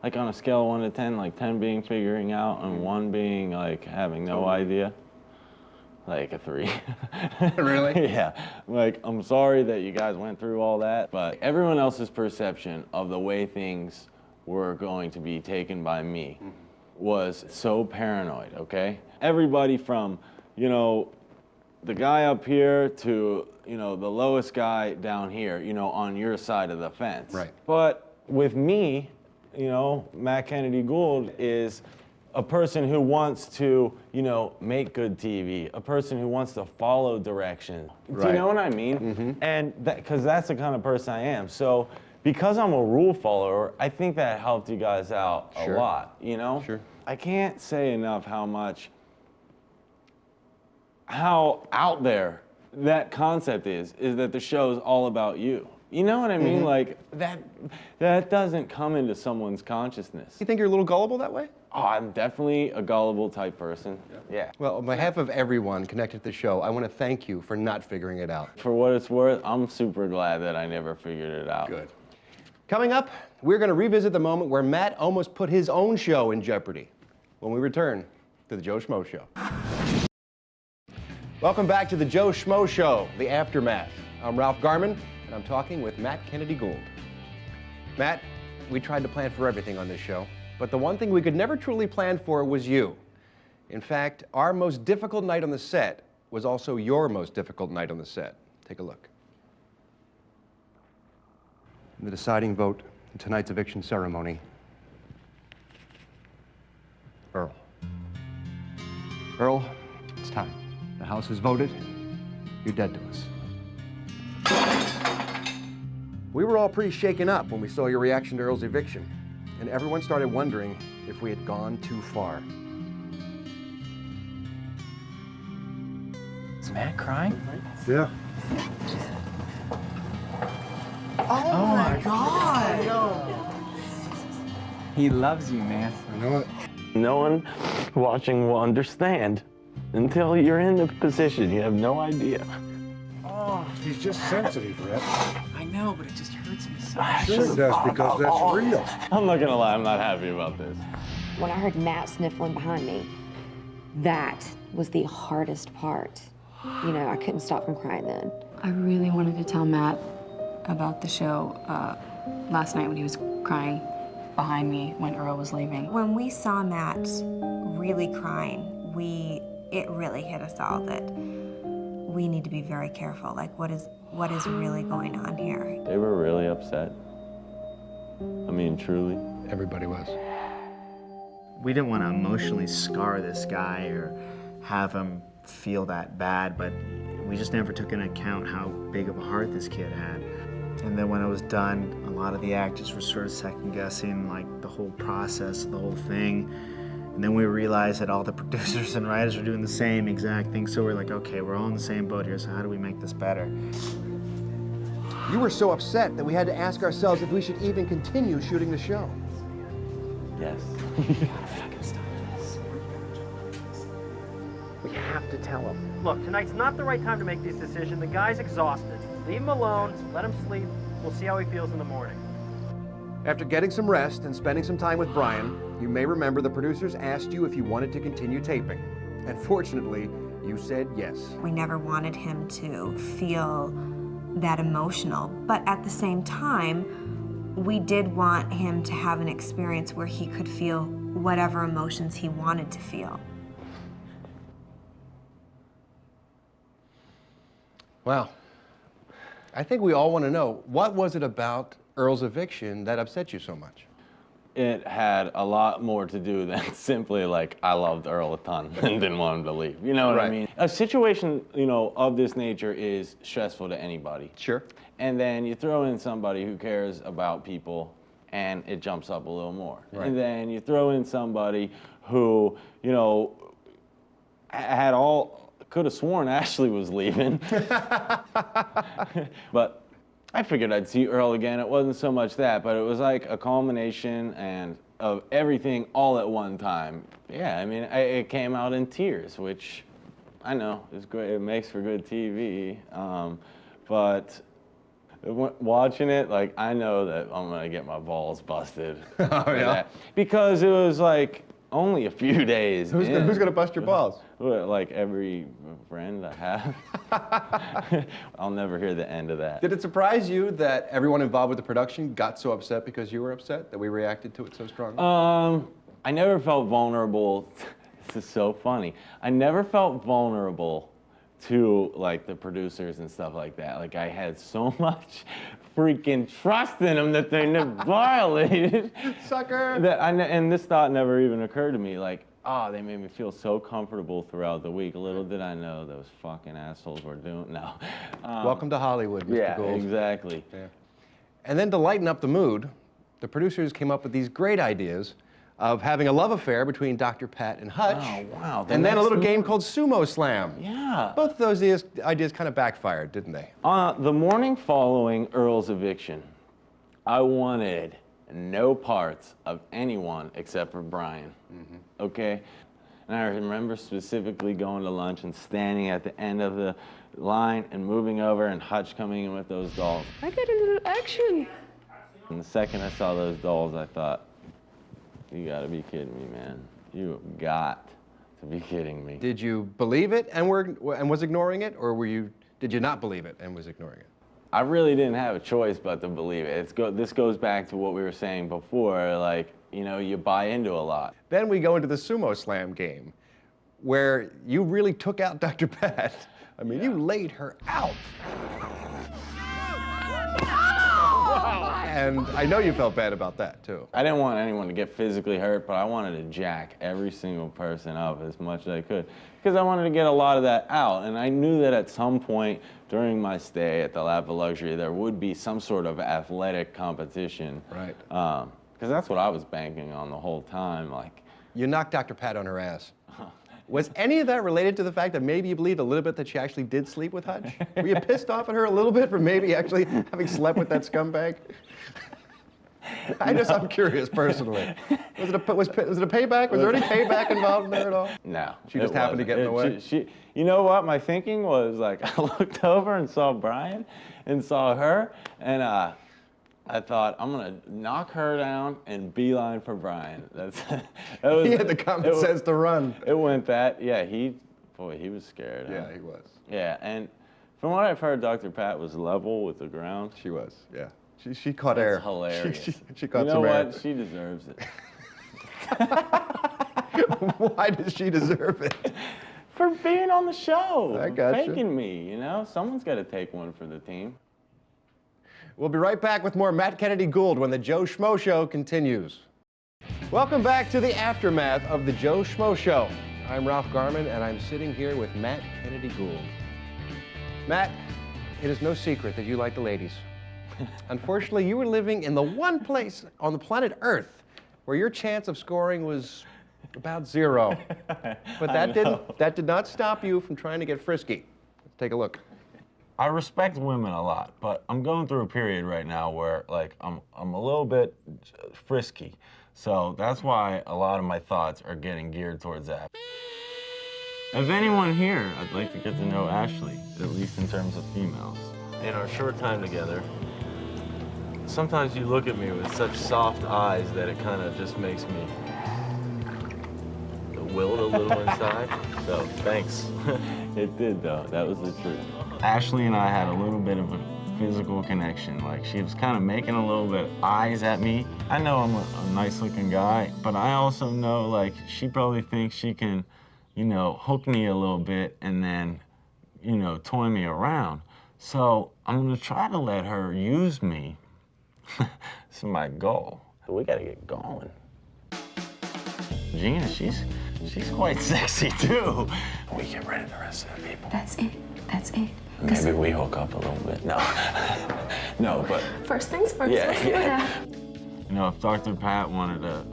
Like on a scale of 1 to 10, like 10 being figuring out and 1 being like having no idea. Like a 3. Really? Yeah. Like, I'm sorry that you guys went through all that, but everyone else's perception of the way things were going to be taken by me was so paranoid, okay? Everybody from, you know, the guy up here to, you know, the lowest guy down here, you know, on your side of the fence. Right. But with me, you know, Matt Kennedy Gould is a person who wants to, you know, make good TV, a person who wants to follow direction. Right. Do you know what I mean? Mm-hmm. And because that's the kind of person I am. So because I'm a rule follower, I think that helped you guys out a Sure. lot, you know? Sure. I can't say enough how out there that concept is that the show's all about you. You know what I mean? Mm-hmm. Like, that doesn't come into someone's consciousness. You think you're a little gullible that way? Oh, I'm definitely a gullible type person. Yeah. Well, on behalf of everyone connected to the show, I want to thank you for not figuring it out. For what it's worth, I'm super glad that I never figured it out. Good. Coming up, we're going to revisit the moment where Matt almost put his own show in jeopardy when we return to the Joe Schmo Show. Welcome back to the Joe Schmo Show, the aftermath. I'm Ralph Garman, and I'm talking with Matt Kennedy Gould. Matt, we tried to plan for everything on this show, but the one thing we could never truly plan for was you. In fact, our most difficult night on the set was also your most difficult night on the set. Take a look. In the deciding vote in tonight's eviction ceremony, Earl. Earl, it's time. The House has voted. You're dead to us. We were all pretty shaken up when we saw your reaction to Earl's eviction. and everyone started wondering if we had gone too far. Is Matt crying? Yeah. Oh my God! He loves you, man. I know it. No one watching will understand until you're in the position. You have no idea. Oh, he's just sensitive, Rhett. I know, but it just hurts me so Sure it does, because that's real. I'm not gonna lie, I'm not happy about this. When I heard Matt sniffling behind me, that was the hardest part. You know, I couldn't stop from crying then. I really wanted to tell Matt about the show last night when he was crying behind me when Earl was leaving. When we saw Matt really crying, it really hit us all that we need to be very careful. Like, what is really going on here? They were really upset. I mean, truly. Everybody was. We didn't want to emotionally scar this guy or have him feel that bad, but we just never took into account how big of a heart this kid had. And then when it was done, a lot of the actors were sort of second-guessing like the whole process, the whole thing. And then we realized that all the producers and writers were doing the same exact thing. So we're like, okay, we're all in the same boat here, so how do we make this better? You were so upset that we had to ask ourselves if we should even continue shooting the show. Yes. We have to tell him. Look, tonight's not the right time to make this decision. The guy's exhausted. Leave him alone, let him sleep. We'll see how he feels in the morning. After getting some rest and spending some time with Brian, you may remember the producers asked you if you wanted to continue taping. And fortunately, you said yes. We never wanted him to feel that emotional, but at the same time, we did want him to have an experience where he could feel whatever emotions he wanted to feel. Well, I think we all want to know, what was it about Earl's eviction that upset you so much? It had a lot more to do than simply like, I loved Earl a ton and didn't want him to leave. You know what I mean? A situation, you know, of this nature is stressful to anybody. Sure. And then you throw in somebody who cares about people and it jumps up a little more. Right. And then you throw in somebody who, you know, could have sworn Ashley was leaving. But I figured I'd see Earl again. It wasn't so much that, but it was like a culmination and of everything all at one time. Yeah, I mean, it came out in tears, which I know is great. It makes for good TV. But watching it, like, I know that I'm gonna get my balls busted. Oh, yeah? That. Because it was like only a few days. Who's gonna bust your balls? Like every friend I have. I'll never hear the end of that. Did it surprise you that everyone involved with the production got so upset because you were upset, that we reacted to it so strongly? I never felt vulnerable. This is so funny. I never felt vulnerable to like the producers and stuff like that. Like I had so much freaking trust in them that they never violated. Sucker! And this thought never even occurred to me. Like, oh, they made me feel so comfortable throughout the week. Little did I know those fucking assholes were doing. No. Welcome to Hollywood, Mr. Yeah, Gould. exactly. Yeah. And then to lighten up the mood, the producers came up with these great ideas of having a love affair between Dr. Pat and Hutch. Oh, wow. And then a little game called Sumo Slam. Yeah. Both of those ideas kind of backfired, didn't they? The morning following Earl's eviction, I wanted no parts of anyone except for Brian. Okay? And I remember specifically going to lunch and standing at the end of the line and moving over and Hutch coming in with those dolls. I got a little action. And the second I saw those dolls, I thought, you gotta be kidding me, man. You have got to be kidding me. Did you believe it and was ignoring it, or did you not believe it and was ignoring it? I really didn't have a choice but to believe it. This goes back to what we were saying before, like, you know, you buy into a lot. Then we go into the Sumo Slam game, where you really took out Dr. Pat. I mean, you laid her out. And I know you felt bad about that, too. I didn't want anyone to get physically hurt, but I wanted to jack every single person up as much as I could, because I wanted to get a lot of that out. And I knew that at some point during my stay at the Lap of Luxury, there would be some sort of athletic competition. Right. Because that's what I was banking on the whole time. Like, you knocked Dr. Pat on her ass. Was any of that related to the fact that maybe you believed a little bit that she actually did sleep with Hutch? Were you pissed off at her a little bit for maybe actually having slept with that scumbag? I'm curious personally. Was it a payback? Was there any payback involved in there at all? No. She just happened to get in the way? You know what? My thinking was like, I looked over and saw Brian and saw her, and I thought, I'm gonna knock her down and beeline for Brian. He had the common sense to run. It went that, yeah, he was scared. Yeah, he was. Yeah, and from what I've heard, Dr. Pat was level with the ground. She was, yeah. She caught air. That's hilarious. She caught some air. You know what? She deserves it. Why does she deserve it? For being on the show. I got you. Faking me, you know? Someone's got to take one for the team. We'll be right back with more Matt Kennedy Gould when the Joe Schmo Show continues. Welcome back to the aftermath of the Joe Schmo Show. I'm Ralph Garman, and I'm sitting here with Matt Kennedy Gould. Matt, it is no secret that you like the ladies. Unfortunately, you were living in the one place on the planet Earth where your chance of scoring was about 0. But that did not stop you from trying to get frisky. Let's take a look. I respect women a lot, but I'm going through a period right now where, like, I'm a little bit frisky. So that's why a lot of my thoughts are getting geared towards that. Of anyone here, I'd like to get to know Ashley, at least in terms of females. In our short time together, sometimes you look at me with such soft eyes that it kind of just makes me wilt a little inside. So thanks. It did, though. That was the truth. Ashley and I had a little bit of a physical connection. Like, she was kind of making a little bit of eyes at me. I know I'm a nice-looking guy, but I also know, like, she probably thinks she can, you know, hook me a little bit and then, you know, toy me around. So I'm gonna try to let her use me. This is my goal. We gotta get going. Gina, she's quite sexy too. We get rid of the rest of the people. That's it. That's it. Maybe we hook up a little bit. No, no, but First things first. yeah, Let's do yeah. that. You know, if Dr. Pat wanted to,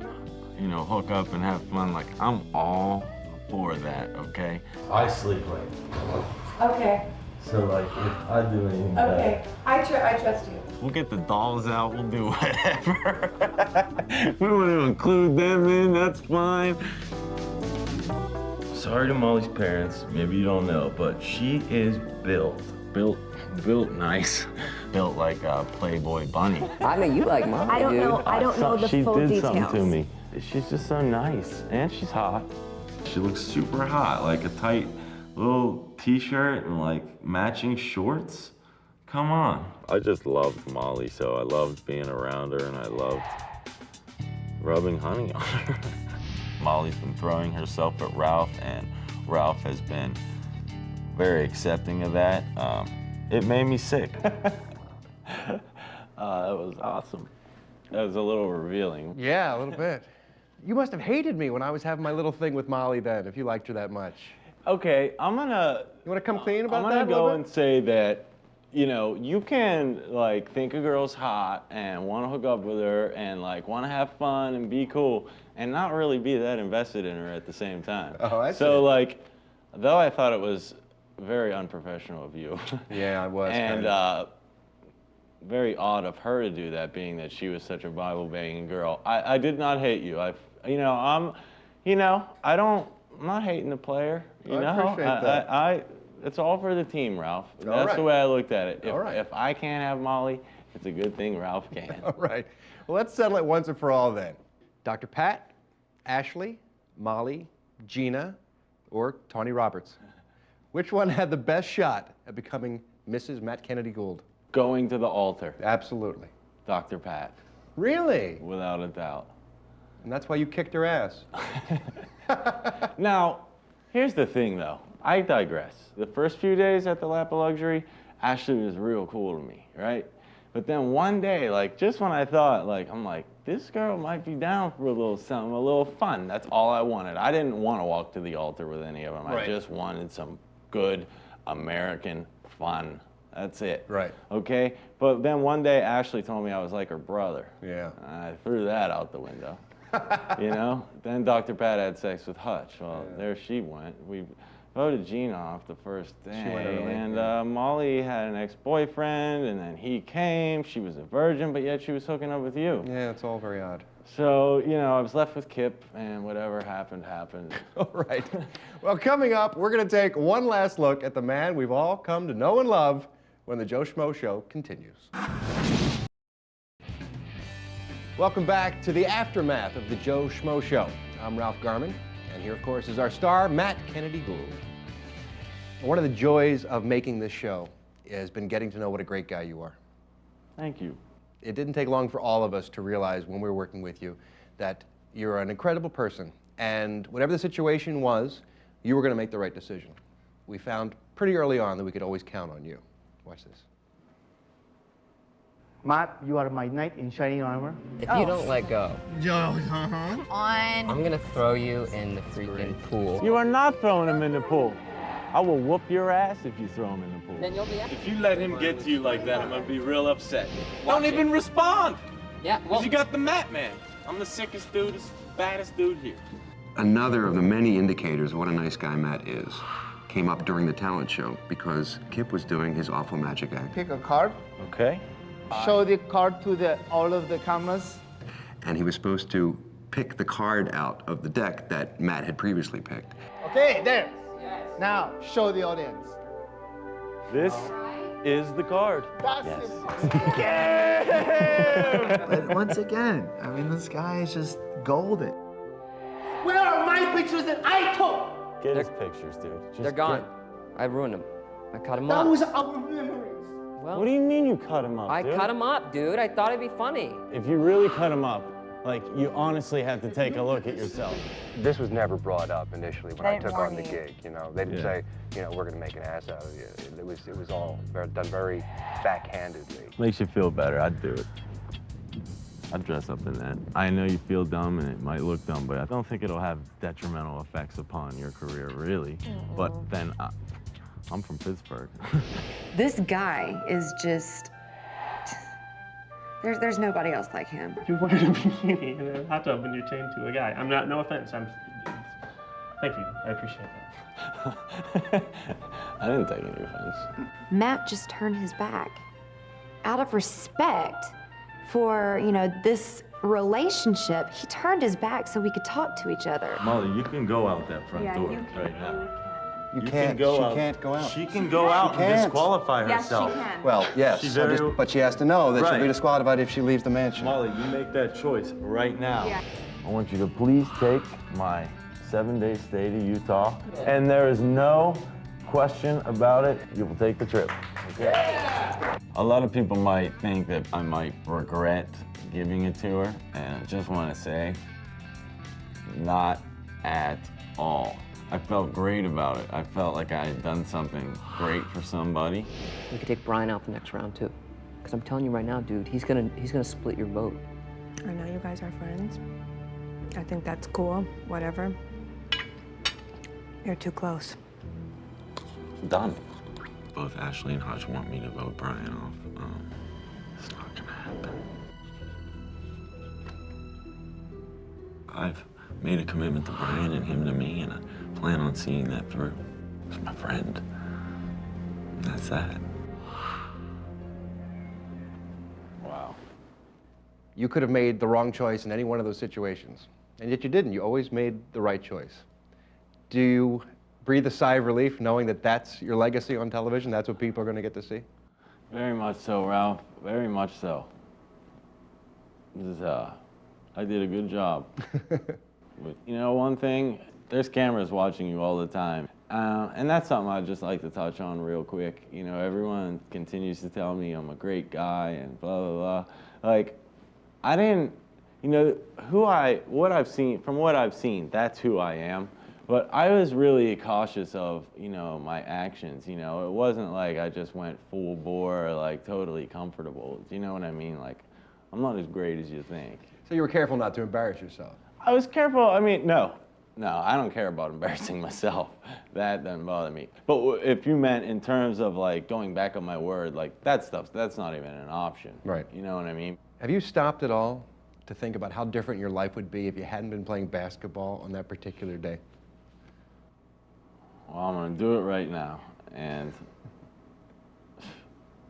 you know, hook up and have fun, like, I'm all for that. Okay. I sleep late. Okay. So, like, if I do anything Okay. I trust you. we'll get the dolls out, we'll do whatever. We want to include them in, that's fine. Sorry to Molly's parents, maybe you don't know, but she is built nice. Built like a Playboy bunny. I know you like Molly, I don't know the full details. She did something to me. She's just so nice, and she's hot. She looks super hot, like a tight little t-shirt and like matching shorts. Come on. I just loved Molly, so I loved being around her, and I loved rubbing honey on her. Molly's been throwing herself at Ralph, and Ralph has been very accepting of that. It made me sick. That was awesome. That was a little revealing. Yeah, a little bit. You must have hated me when I was having my little thing with Molly then, if you liked her that much. Okay, You want to come clean about that? I'm gonna go and say that, you know, you can like think a girl's hot and want to hook up with her and like want to have fun and be cool and not really be that invested in her at the same time. Oh, I see. So like, though I thought it was very unprofessional of you. Yeah, I was. And very odd of her to do that, being that she was such a Bible-banging girl. I did not hate you. I'm not hating the player. You know, appreciate that. It's all for the team, Ralph. All That's right. the way I looked at it. If I can't have Molly, it's a good thing Ralph can. All right. Well, let's settle it once and for all then. Dr. Pat, Ashley, Molly, Gina, or Tawny Roberts. Which one had the best shot at becoming Mrs. Matt Kennedy Gould? Going to the altar. Absolutely. Dr. Pat. Really? Without a doubt. And that's why you kicked her ass. Now, here's the thing though. I digress. The first few days at the Lap of Luxury, Ashley was real cool to me, right? But then one day, like just when I thought, like, I'm like, this girl might be down for a little something, a little fun. That's all I wanted. I didn't want to walk to the altar with any of them. Right. I just wanted some good American fun That's it. Right. Okay? But then one day, Ashley told me I was like her brother. Yeah. I threw that out the window. You know? Then Dr. Pat had sex with Hutch. Well, there she went. We voted Gina off the first day. She went early, and yeah. Molly had an ex-boyfriend, and then he came. She was a virgin, but yet she was hooking up with you. Yeah, it's all very odd. So, you know, I was left with Kip, and whatever happened, happened. All right. Well, coming up, we're going to take one last look at the man we've all come to know and love when the Joe Schmo Show continues. Welcome back to the aftermath of the Joe Schmo Show. I'm Ralph Garman, and here, of course, is our star, Matt Kennedy Gould. One of the joys of making this show has been getting to know what a great guy you are. Thank you. It didn't take long for all of us to realize when we were working with you that you're an incredible person, and whatever the situation was, you were going to make the right decision. We found pretty early on that we could always count on you. Watch this. Matt, you are my knight in shining armor. If you don't let go, Come on. I'm gonna throw you in the freaking pool. You are not throwing him in the pool. I will whoop your ass if you throw him in the pool. Then you'll be If you let him get to you like that, I'm gonna be real upset. Don't even respond! Yeah, well, You got the Matt Man. I'm the sickest dude, the baddest dude here. Another of the many indicators of what a nice guy Matt is came up during the talent show because Kip was doing his awful magic act. Pick a card. Okay. Show the card to all of the cameras. And he was supposed to pick the card out of the deck that Matt had previously picked. Okay, there. Now, show the audience. This is the card. That's But once again, I mean, this guy is just golden. Where are my pictures that I took? Get his pictures, dude. Just they're gone. I ruined them. I cut them That up. was our memories. Well, What do you mean you cut him up, I dude? cut them up, dude. I thought it'd be funny. If you really cut him up, like, you honestly have to take a look at yourself. This was never brought up initially when I took on the warn you. gig. You know, they didn't say, you know, we're going to make an ass out of you. It was all done very backhandedly. Makes you feel better, I'd do it. I'd dress up in that. I know you feel dumb and it might look dumb, but I don't think it'll have detrimental effects upon your career, really. But then, I'm from Pittsburgh. This guy is just, there's nobody else like him. You wanted a bikini and a hot tub when you chained to a guy. I'm not, no offense, thank you, I appreciate that. I didn't take any offense. Matt just turned his back. Out of respect for, you know, this relationship, he turned his back so we could talk to each other. Molly, you can go out that front door you can. right now. You can can't. go She out. can't go out. She can go out and can't. disqualify Yes, herself. she can. Well, yes, She's very- but she has to know that she'll be Right. disqualified if she leaves the mansion. Molly, you make that choice right now. Yeah. I want you to please take my 7-day stay to Utah, and there is no question about it. You will take the trip. Okay? A lot of people might think that I might regret giving it to her, and I just want to say, not at all. I felt great about it. I felt like I had done something great for somebody. We could take Brian out the next round too. Because I'm telling you right now, dude, he's gonna split your vote. I know you guys are friends. I think that's cool, whatever. You're too close. Done. Both Ashley and Hutch want me to vote Brian off. It's not gonna happen. I've made a commitment to Brian and him to me, and I plan on seeing that through. He's my friend. And that's that. Wow. You could have made the wrong choice in any one of those situations, and yet you didn't. You always made the right choice. Do you breathe a sigh of relief knowing that that's your legacy on television? That's what people are going to get to see? Very much so, Ralph. Very much so. This is, I did a good job. But, you know, one thing, there's cameras watching you all the time. And that's something I'd just like to touch on real quick. You know, everyone continues to tell me I'm a great guy and blah, blah, blah. Like, I didn't, you know, what I've seen, that's who I am. But I was really cautious of, you know, my actions, you know. It wasn't like I just went full bore or like totally comfortable. Do you know what I mean? Like, I'm not as great as you think. So you were careful not to embarrass yourself. I was careful, I mean, no. No, I don't care about embarrassing myself. That doesn't bother me. But if you meant in terms of like going back on my word, like that stuff, that's not even an option. Right. You know what I mean? Have you stopped at all to think about how different your life would be if you hadn't been playing basketball on that particular day? Well, I'm gonna do it right now, and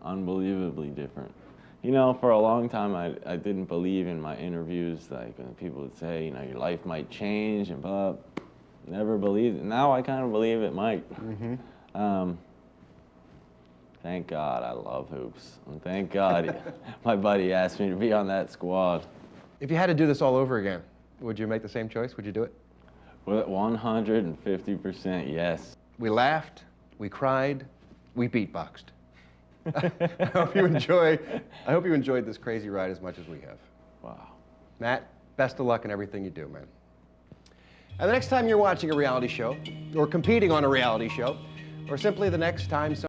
unbelievably different. You know, for a long time, I didn't believe in my interviews, like when people would say, you know, your life might change, and blah. Never believed it. Now I kind of believe it might. Thank God I love hoops, and thank God my buddy asked me to be on that squad. If you had to do this all over again, would you make the same choice? Would you do it? With 150% yes. We laughed, we cried, we beatboxed. I hope you enjoyed this crazy ride as much as we have. Wow. Matt, best of luck in everything you do, man. And the next time you're watching a reality show, or competing on a reality show, or simply the next time